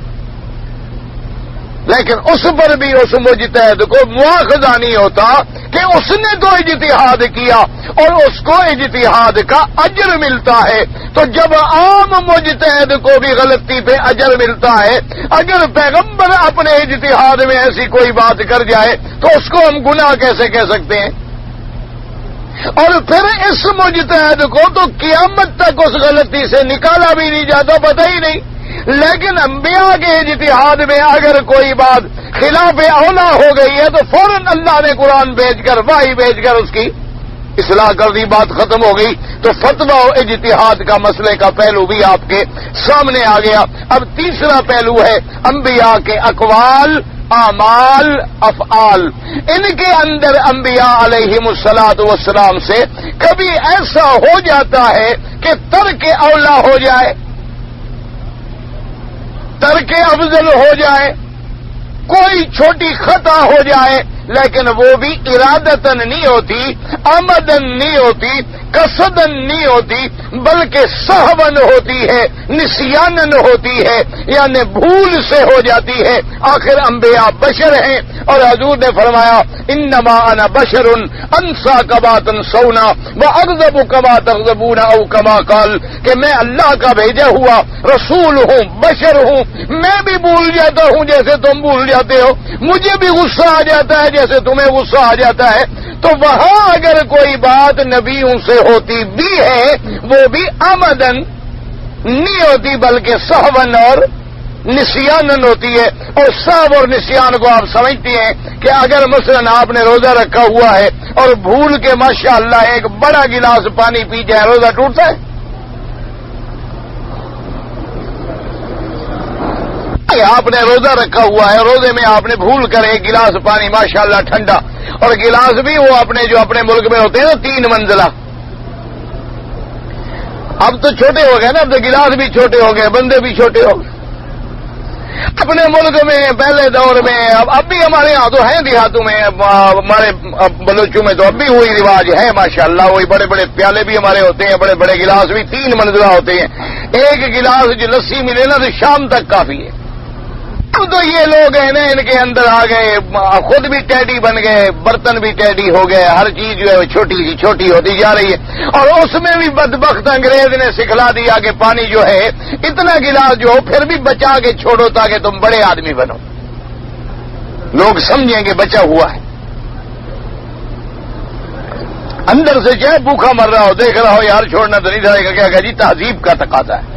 لیکن اس پر بھی اس مجتہد کو مواخذہ نہیں ہوتا کہ اس نے تو اجتہاد کیا اور اس کو اجتہاد کا اجر ملتا ہے۔ تو جب عام مجتہد کو بھی غلطی پہ اجر ملتا ہے، اگر پیغمبر اپنے اجتہاد میں ایسی کوئی بات کر جائے تو اس کو ہم گناہ کیسے کہہ سکتے ہیں؟ اور پھر اس مجتہد کو تو قیامت تک اس غلطی سے نکالا بھی نہیں جاتا، پتہ ہی نہیں۔ لیکن انبیاء کے اجتہاد میں اگر کوئی بات خلاف اولا ہو گئی ہے تو فوراً اللہ نے قرآن بھیج کر وحی بھیج کر اس کی اصلاح کر دی، بات ختم ہو گئی. تو فتویٰ و اجتہاد کا مسئلے کا پہلو بھی آپ کے سامنے آ گیا. اب تیسرا پہلو ہے انبیاء کے اقوال، اعمال، افعال. ان کے اندر انبیاء علیہم الصلاۃ والسلام سے کبھی ایسا ہو جاتا ہے کہ ترک اولا ہو جائے، ترک افضل ہو جائے، کوئی چھوٹی خطا ہو جائے، لیکن وہ بھی ارادتن نہیں ہوتی، آمدن نہیں ہوتی، قصدن نہیں ہوتی، بلکہ سہون ہوتی ہے، نسیانن ہوتی ہے، یعنی بھول سے ہو جاتی ہے. آخر انبیاء بشر ہیں، اور حضور نے فرمایا انما انا بشر انسا کما تنسونا واغضب کما تغضبون او کما قال، کہ میں اللہ کا بھیجا ہوا رسول ہوں، بشر ہوں، میں بھی بھول جاتا ہوں جیسے تم بھول جاتے ہو، مجھے بھی غصہ آ جاتا ہے جیسے تمہیں غصہ آ جاتا ہے. تو وہاں اگر کوئی بات نبیوں سے ہوتی بھی ہے وہ بھی آمدن نہیں ہوتی بلکہ سہون اور نسیانن ہوتی ہے. اور سہو اور نسیان کو آپ سمجھتے ہیں کہ اگر مثلا آپ نے روزہ رکھا ہوا ہے اور بھول کے ماشاءاللہ ایک بڑا گلاس پانی پی جائے، روزہ ٹوٹتا ہے؟ آپ نے روزہ رکھا ہوا ہے، روزے میں آپ نے بھول کر ایک گلاس پانی ماشاءاللہ ٹھنڈا، اور گلاس بھی وہ اپنے جو اپنے ملک میں ہوتے ہیں نا 3 منزلہ، اب تو چھوٹے ہو گئے نا، اب تو گلاس بھی چھوٹے ہو گئے، بندے بھی چھوٹے ہو گئے. اپنے ملک میں پہلے دور میں، اب بھی ہمارے یہاں تو ہیں دیہاتوں میں، ہمارے بلوچوں میں تو اب بھی وہی رواج ہے ماشاءاللہ. وہی بڑے بڑے پیالے بھی ہمارے ہوتے ہیں، بڑے بڑے گلاس بھی 3 منزلہ ہوتے ہیں. ایک گلاس جو لسی ملے نا تو شام تک کافی ہے. اب تو یہ لوگ ہیں نا ان کے اندر آ گئے، خود بھی ٹیڈی بن گئے، برتن بھی ٹیڈی ہو گئے، ہر چیز جو ہے وہ چھوٹی سی چھوٹی ہوتی جا رہی ہے. اور اس میں بھی بدبخت انگریز نے سکھلا دیا کہ پانی جو ہے اتنا گلاس جو ہو پھر بھی بچا کے چھوڑو تاکہ تم بڑے آدمی بنو، لوگ سمجھیں کہ بچا ہوا ہے. اندر سے چاہے بھوکا مر رہا ہو، دیکھ رہا ہو یار چھوڑنا تو نہیں جائے گا، کیا کہ جی تہذیب کا تقاضا ہے.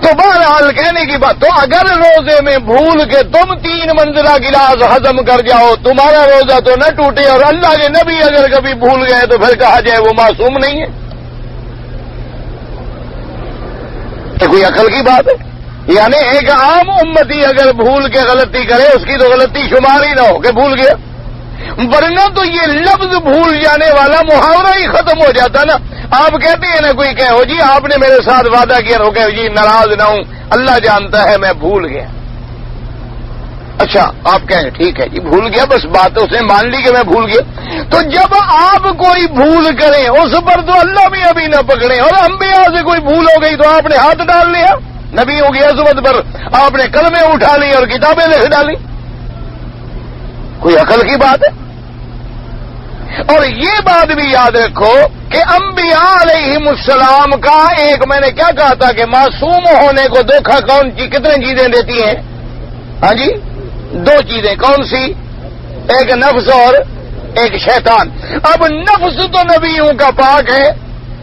تو بہرحال کہنے کی بات، تو اگر روزے میں بھول کے تم 3 منزلہ گلاس ہضم کر جاؤ تمہارا روزہ تو نہ ٹوٹے، اور اللہ کے نبی اگر کبھی بھول گئے تو پھر کہا جائے وہ معصوم نہیں ہے؟ یہ کوئی عقل کی بات ہے؟ یعنی ایک عام امتی اگر بھول کے غلطی کرے اس کی تو غلطی شمار ہی نہ ہو کہ بھول گیا، ورنہ تو یہ لفظ بھول جانے والا محاورہ ہی ختم ہو جاتا نا. آپ کہتے ہیں نا کوئی کہ ہو جی آپ نے میرے ساتھ وعدہ کیا، ہو کہ جی ناراض نہ ہوں، اللہ جانتا ہے میں بھول گیا. اچھا آپ کہیں ٹھیک ہے جی بھول گیا، بس بات اس نے مان لی کہ میں بھول گیا. تو جب آپ کوئی بھول کریں اس پر تو اللہ بھی ابھی نہ پکڑے، اور انبیاء سے کوئی بھول ہو گئی تو آپ نے ہاتھ ڈال لیا، نبیوں کی عظمت پر آپ نے قلمیں اٹھا لی اور کتابیں لکھ ڈالی. کوئی عقل کی بات ہے؟ اور یہ بات بھی یاد رکھو کہ انبیاء علیہم السلام کا ایک، میں نے کیا کہا تھا کہ معصوم ہونے کو دھوکہ کتنے چیزیں دیتی ہیں؟ ہاں جی 2 چیزیں. کون سی؟ ایک نفس اور ایک شیطان. اب نفس تو نبیوں کا پاک ہے،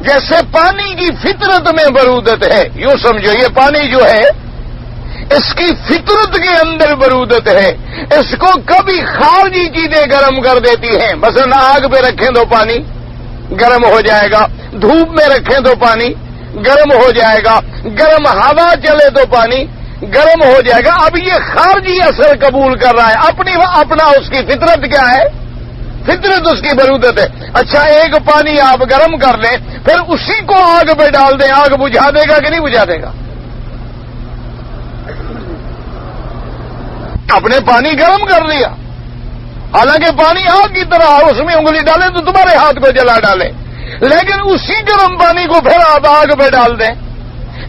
جیسے پانی کی فطرت میں برودت ہے، یوں سمجھو یہ پانی جو ہے اس کی فطرت کے اندر برودت ہے، اس کو کبھی خارجی چیزیں گرم کر دیتی ہیں. مثلا آگ پہ رکھیں تو پانی گرم ہو جائے گا، دھوپ میں رکھیں تو پانی گرم ہو جائے گا، گرم ہوا چلے تو پانی گرم ہو جائے گا. اب یہ خارجی اثر قبول کر رہا ہے، اپنا اس کی فطرت کیا ہے؟ فطرت اس کی برودت ہے. اچھا ایک پانی آپ گرم کر لیں پھر اسی کو آگ پہ ڈال دیں، آگ بجھا دے گا کہ نہیں بجھا دے گا؟ اپنے پانی گرم کر لیا، حالانکہ پانی آگ کی طرح اس میں انگلی ڈالیں تو تمہارے ہاتھ کو جلا ڈالے، لیکن اسی گرم پانی کو پھر آپ آگ پہ ڈال دیں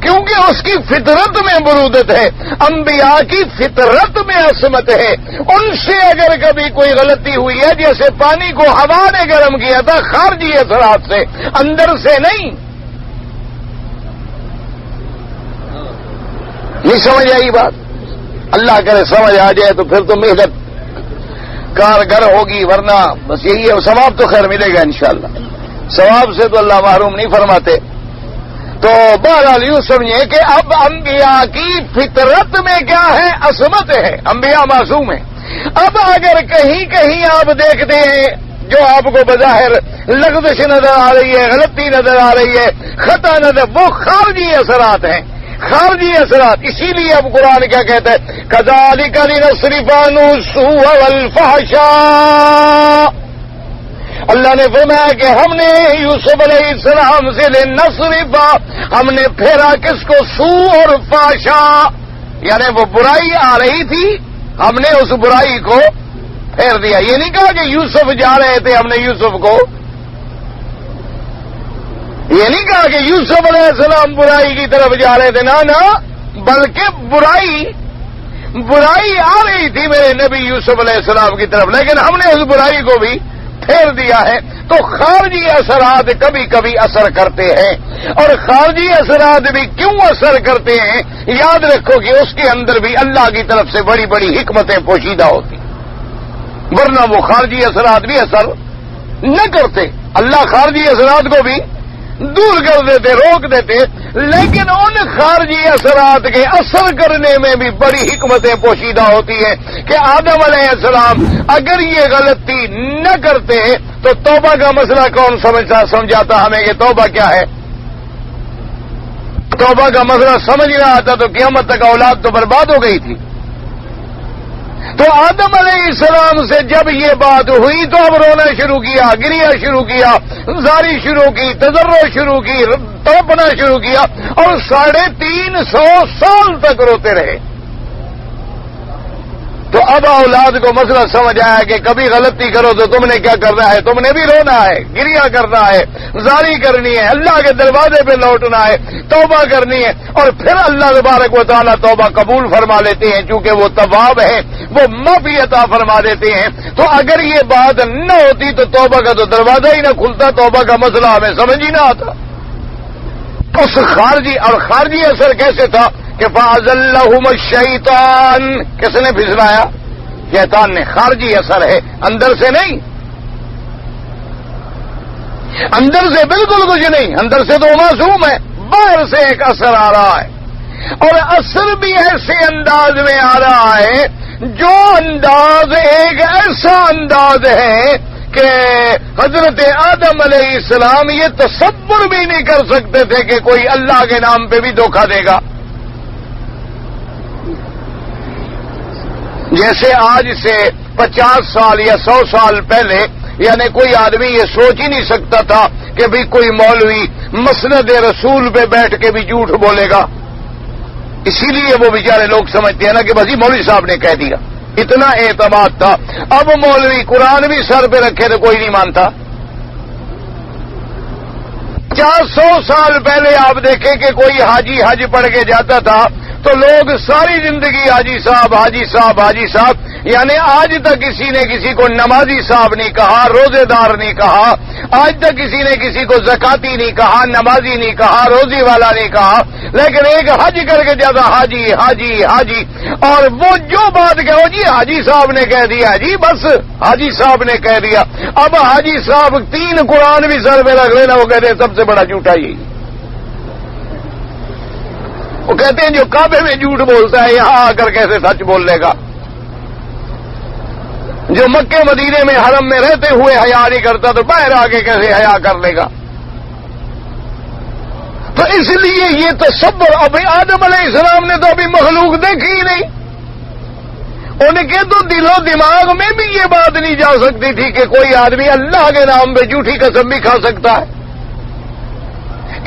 کیونکہ اس کی فطرت میں برودت ہے. انبیاء کی فطرت میں عصمت ہے، ان سے اگر کبھی کوئی غلطی ہوئی ہے جیسے پانی کو ہوا نے گرم کیا تھا خارجی اثرات سے، اندر سے نہیں. نہیں سمجھ آئی بات؟ اللہ کرے سمجھ آ جائے تو پھر تو محنت کارگر ہوگی، ورنہ بس یہی ہے. ثواب تو خیر ملے گا انشاءاللہ، ثواب سے تو اللہ محروم نہیں فرماتے. تو بہرحال یوں سمجھیں کہ اب انبیاء کی فطرت میں کیا ہے؟ عصمت ہے. انبیاء معصوم ہیں، اب اگر کہیں کہیں آپ دیکھتے ہیں جو آپ کو بظاہر لغزش نظر آ رہی ہے، غلطی نظر آ رہی ہے، خطا نظر، وہ خارجی اثرات ہیں، خارجی اثرات. اسی لیے اب قرآن کیا کہتا ہے، كَذَلِكَ لِنَصْرِفَ عَنْهُ السُّوءَ وَالْفَحْشَاءَ. اللہ نے فرمایا کہ ہم نے یوسف علیہ السلام سے لنصرفا، ہم نے پھیرا کس کو، سوء اور فحشا، یعنی وہ برائی آ رہی تھی، ہم نے اس برائی کو پھیر دیا. یہ نہیں کہا کہ یوسف جا رہے تھے ہم نے یوسف کو، یہ نہیں کہا کہ یوسف علیہ السلام برائی کی طرف جا رہے تھے، نہ بلکہ برائی آ رہی تھی میرے نبی یوسف علیہ السلام کی طرف، لیکن ہم نے اس برائی کو بھی پھیر دیا ہے. تو خارجی اثرات کبھی کبھی اثر کرتے ہیں، اور خارجی اثرات بھی کیوں اثر کرتے ہیں، یاد رکھو کہ اس کے اندر بھی اللہ کی طرف سے بڑی بڑی حکمتیں پوشیدہ ہوتی، ورنہ وہ خارجی اثرات بھی اثر نہ کرتے. اللہ خارجی اثرات کو بھی دور کر دیتے، روک دیتے، لیکن ان خارجی اثرات کے اثر کرنے میں بھی بڑی حکمتیں پوشیدہ ہوتی ہیں کہ آدم علیہ السلام اگر یہ غلطی نہ کرتے تو توبہ کا مسئلہ کون سمجھاتا ہمیں کہ توبہ کیا ہے. توبہ کا مسئلہ سمجھ نہ آتا تو قیامت تک اولاد تو برباد ہو گئی تھی. تو آدم علیہ السلام سے جب یہ بات ہوئی تو اب رونا شروع کیا، گریا شروع کیا، زاری شروع کی، تضرع شروع کی، تڑپنا شروع کیا، اور 350 سال تک روتے رہے. تو اب اولاد کو مسئلہ سمجھ آیا کہ کبھی غلطی کرو تو تم نے کیا کرنا ہے، تم نے بھی رونا ہے، گریا کرنا ہے، زاری کرنی ہے، اللہ کے دروازے پہ لوٹنا ہے، توبہ کرنی ہے، اور پھر اللہ تبارک و تعالیٰ توبہ قبول فرما لیتے ہیں چونکہ وہ تواب ہیں، وہ معافی عطا فرما دیتے ہیں. تو اگر یہ بات نہ ہوتی تو توبہ کا تو دروازہ ہی نہ کھلتا، توبہ کا مسئلہ ہمیں سمجھ ہی نہ آتا. اس خارجی اثر کیسے تھا کہ فَأَزَلَّهُمَ الشَّيْطَانُ، کس نے پھسلایا؟ شیطان نے. خارجی اثر ہے، اندر سے نہیں، اندر سے بالکل کچھ نہیں، اندر سے تو معصوم ہے، باہر سے ایک اثر آ رہا ہے، اور اثر بھی ایسے انداز میں آ رہا ہے جو انداز ایک ایسا انداز ہے کہ حضرت آدم علیہ السلام یہ تصور بھی نہیں کر سکتے تھے کہ کوئی اللہ کے نام پہ بھی دھوکہ دے گا. جیسے آج سے 50 سال یا 100 سال پہلے یعنی کوئی آدمی یہ سوچ ہی نہیں سکتا تھا کہ بھی کوئی مولوی مسند رسول پہ بیٹھ کے بھی جھوٹ بولے گا. اسی لیے وہ بیچارے لوگ سمجھتے ہیں نا کہ بس یہ مولوی صاحب نے کہہ دیا، اتنا اعتماد تھا. اب مولوی قرآن بھی سر پہ رکھے تو کوئی نہیں مانتا. 400 سال پہلے آپ دیکھیں کہ کوئی حاجی حج پڑھ کے جاتا تھا تو لوگ ساری زندگی حاجی صاحب حاجی صاحب حاجی صاحب، یعنی آج تک کسی نے کسی کو نمازی صاحب نہیں کہا، روزے دار نہیں کہا، آج تک کسی نے کسی کو زکاتی نہیں کہا، نمازی نہیں کہا، روزی والا نہیں کہا، لیکن ایک حج کر کے جاتا حاجی حاجی حاجی، اور وہ جو بات کہو جی حاجی صاحب نے کہہ دیا، جی بس حاجی صاحب نے کہہ دیا. اب حاجی صاحب 3 قرآن بھی سر میں رکھ لینا، وہ کہتے ہیں سب سے بڑا جھوٹا یہی. وہ کہتے ہیں جو کعبے میں جھوٹ بولتا ہے یہاں آ کر کیسے سچ بول لے گا، جو مکے مدینے میں حرم میں رہتے ہوئے حیا نہیں کرتا تو باہر آ کے کیسے حیا کر لے گا. تو اس لیے یہ تصور، ابھی آدم علیہ السلام نے تو ابھی مخلوق دیکھی ہی نہیں، ان کے تو دل و دماغ میں بھی یہ بات نہیں جا سکتی تھی کہ کوئی آدمی اللہ کے نام پہ جھوٹی قسم بھی کھا سکتا ہے.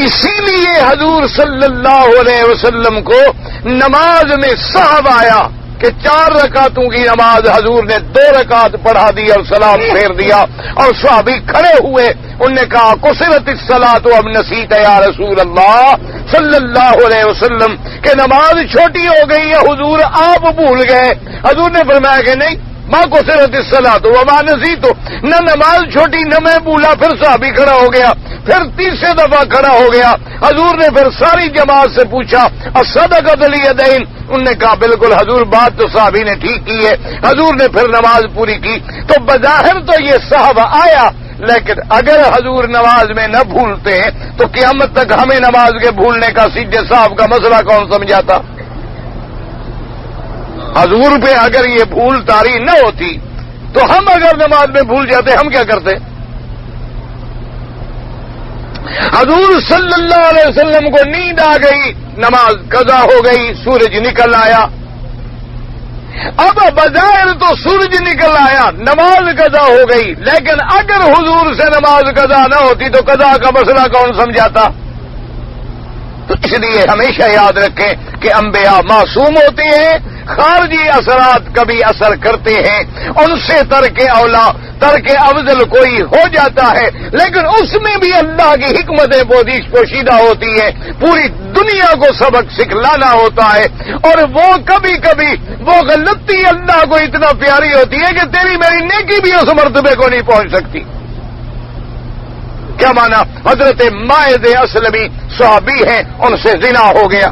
اسی لیے حضور صلی اللہ علیہ وسلم کو نماز میں سہو آیا کہ 4 رکعتوں کی نماز حضور نے 2 رکعت پڑھا دی اور سلام پھیر دیا، اور صحابی کھڑے ہوئے، انہوں نے کہا قصرت الصلاۃ اب نسیت یا رسول اللہ صلی اللہ علیہ وسلم کہ نماز چھوٹی ہو گئی ہے حضور، آپ بھول گئے. حضور نے فرمایا کہ نہیں، ماں قصرت الصلاۃ وما نسیت، نہ نماز چھوٹی نہ میں بھولا. پھر صحابی کھڑا ہو گیا، پھر تیسرے دفعہ کھڑا ہو گیا. حضور نے پھر ساری جماعت سے پوچھا الصدقۃ الیدین، انہوں نے کہا بالکل حضور، بات تو صحابی نے ٹھیک کی ہے. حضور نے پھر نماز پوری کی. تو بظاہر تو یہ صحب آیا، لیکن اگر حضور نماز میں نہ بھولتے ہیں تو قیامت تک ہمیں نماز کے بھولنے کا سیدھے صاحب کا مسئلہ کون سمجھاتا؟ حضور پہ اگر یہ بھول طاری نہ ہوتی تو ہم اگر نماز میں بھول جاتے ہم کیا کرتے؟ حضور صلی اللہ علیہ وسلم کو نیند آ گئی، نماز قضا ہو گئی، سورج نکل آیا. اب بظاہر تو سورج نکل آیا، نماز قضا ہو گئی، لیکن اگر حضور سے نماز قضا نہ ہوتی تو قضا کا مسئلہ کون سمجھاتا؟ تو اس لیے ہمیشہ یاد رکھیں کہ انبیاء معصوم ہوتے ہیں، خارجی اثرات کبھی اثر کرتے ہیں، ان سے ترک اولا ترک افضل کوئی ہو جاتا ہے، لیکن اس میں بھی اللہ کی حکمت پوشیدہ ہوتی ہے، پوری دنیا کو سبق سکھلانا ہوتا ہے. اور وہ کبھی کبھی وہ غلطی اللہ کو اتنا پیاری ہوتی ہے کہ تیری میری نیکی بھی اس مرتبے کو نہیں پہنچ سکتی. کیا مانا؟ حضرت مائد اسلمی صحابی ہیں، ان سے زنا ہو گیا.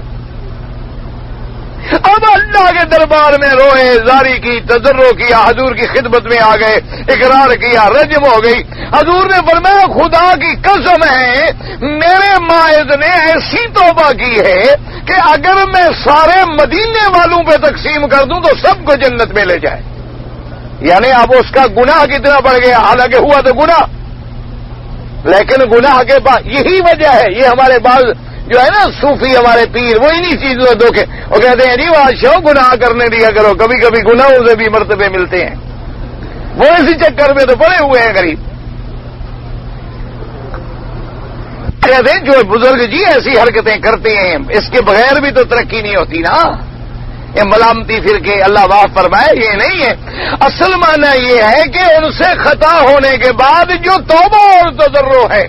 اب اللہ کے دربار میں روئے، زاری کی، تضرع کیا، حضور کی خدمت میں آ گئے، اقرار کیا، رجم ہو گئی. حضور نے فرمایا خدا کی قسم ہے میرے مائد نے ایسی توبہ کی ہے کہ اگر میں سارے مدینے والوں پہ تقسیم کر دوں تو سب کو جنت میں لے جائے. یعنی اب اس کا گناہ کتنا بڑھ گیا، حالانکہ ہوا تو گناہ، لیکن گناہ کے بعد یہی وجہ ہے. یہ ہمارے بعض جو ہے نا صوفی ہمارے پیر وہ انہی چیزوں میں دھوکے، وہ کہتے ہیں جی بادشاہ گناہ کرنے دیا کرو، کبھی کبھی گناہوں سے بھی مرتبے ملتے ہیں. وہ اسی چکر میں تو پڑے ہوئے ہیں غریب. کہتے ہیں جو بزرگ جی ایسی حرکتیں کرتے ہیں اس کے بغیر بھی تو ترقی نہیں ہوتی نا. یہ ملامتی پھر کے اللہ معاف فرمائے یہ نہیں ہے. اصل معنی یہ ہے کہ ان سے خطا ہونے کے بعد جو توبہ اور تضرع ہے،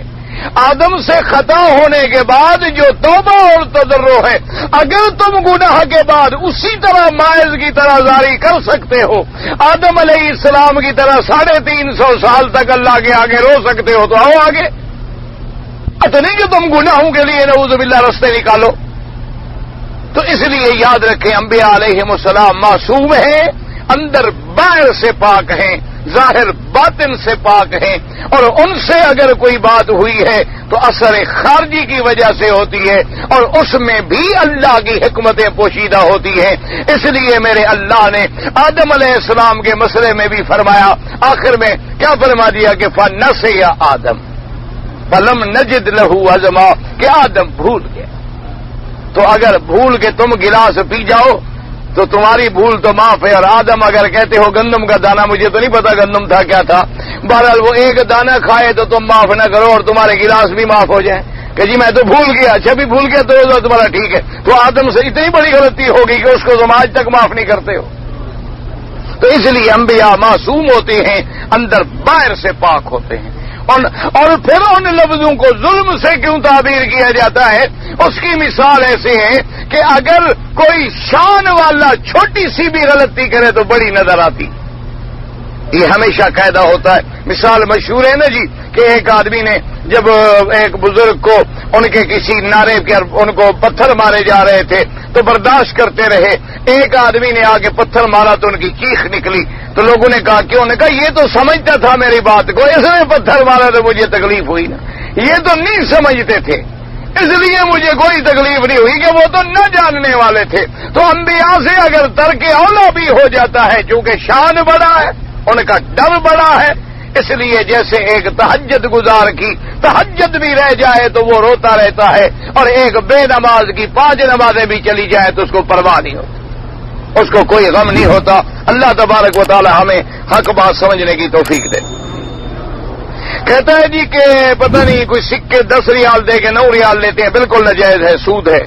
آدم سے خطا ہونے کے بعد جو توبہ اور تضرع ہے، اگر تم گناہ کے بعد اسی طرح مائز کی طرح جاری کر سکتے ہو، آدم علیہ السلام کی طرح 350 سال تک اللہ کے آگے رو سکتے ہو تو آؤ آگے. تو نہیں کہ تم گناہوں کے لیے نعوذ باللہ رستے نکالو. تو اس لیے یاد رکھیں انبیاء علیہم السلام معصوم ہیں، اندر باہر سے پاک ہیں، ظاہر باطن سے پاک ہیں، اور ان سے اگر کوئی بات ہوئی ہے تو اثر خارجی کی وجہ سے ہوتی ہے، اور اس میں بھی اللہ کی حکمتیں پوشیدہ ہوتی ہیں. اس لیے میرے اللہ نے آدم علیہ السلام کے مسئلے میں بھی فرمایا، آخر میں کیا فرما دیا کہ فَنَسِيَ آدم فَلَمْ نَجِدْ لَهُ عَزْمًا، کہ آدم بھول گیا. تو اگر بھول کے تم گلاس پی جاؤ تو تمہاری بھول تو معاف ہے. اور آدم اگر کہتے ہو گندم کا دانہ، مجھے تو نہیں پتا گندم تھا کیا تھا، بہرحال وہ ایک دانہ کھائے تو تم معاف نہ کرو اور تمہارے گلاس بھی معاف ہو جائیں کہ جی میں تو بھول گیا. اچھا بھی بھول گیا تو تمہارا ٹھیک ہے. تو آدم سے اتنی بڑی غلطی ہوگی کہ اس کو تم آج تک معاف نہیں کرتے ہو. تو اس لیے انبیاء معصوم ہوتے ہیں، اندر باہر سے پاک ہوتے ہیں. اور پھر ان لفظوں کو ظلم سے کیوں تعبیر کیا جاتا ہے، اس کی مثال ایسے ہے کہ اگر کوئی شان والا چھوٹی سی بھی غلطی کرے تو بڑی نظر آتی. یہ ہمیشہ قاعدہ ہوتا ہے. مثال مشہور ہے نا جی کہ ایک آدمی نے جب ایک بزرگ کو ان کے کسی نعرے پر ان کو پتھر مارے جا رہے تھے تو برداشت کرتے رہے. ایک آدمی نے آ کے پتھر مارا تو ان کی چیخ نکلی. تو لوگوں نے کہا کیوں؟ نے کہا یہ تو سمجھتا تھا میری بات کو، اس نے پتھر مارا تو مجھے تکلیف ہوئی نا. یہ تو نہیں سمجھتے تھے اس لیے مجھے کوئی تکلیف نہیں ہوئی کہ وہ تو نہ جاننے والے تھے. تو انبیاء سے اگر ترک اولا بھی ہو جاتا ہے چونکہ شان بڑا ہے، ان کا ڈر بڑا ہے، اس لیے جیسے ایک تہجد گزار کی تہجد بھی رہ جائے تو وہ روتا رہتا ہے، اور ایک بے نماز کی 5 نمازیں بھی چلی جائے تو اس کو پرواہ نہیں ہوتی، اس کو کوئی غم نہیں ہوتا. اللہ تبارک و تعالی ہمیں حق بات سمجھنے کی توفیق دے. کہتا ہے جی کہ پتہ نہیں کوئی سکے 10 ریال دے کے 9 ریال لیتے ہیں، بالکل ناجائز ہے، سود ہے.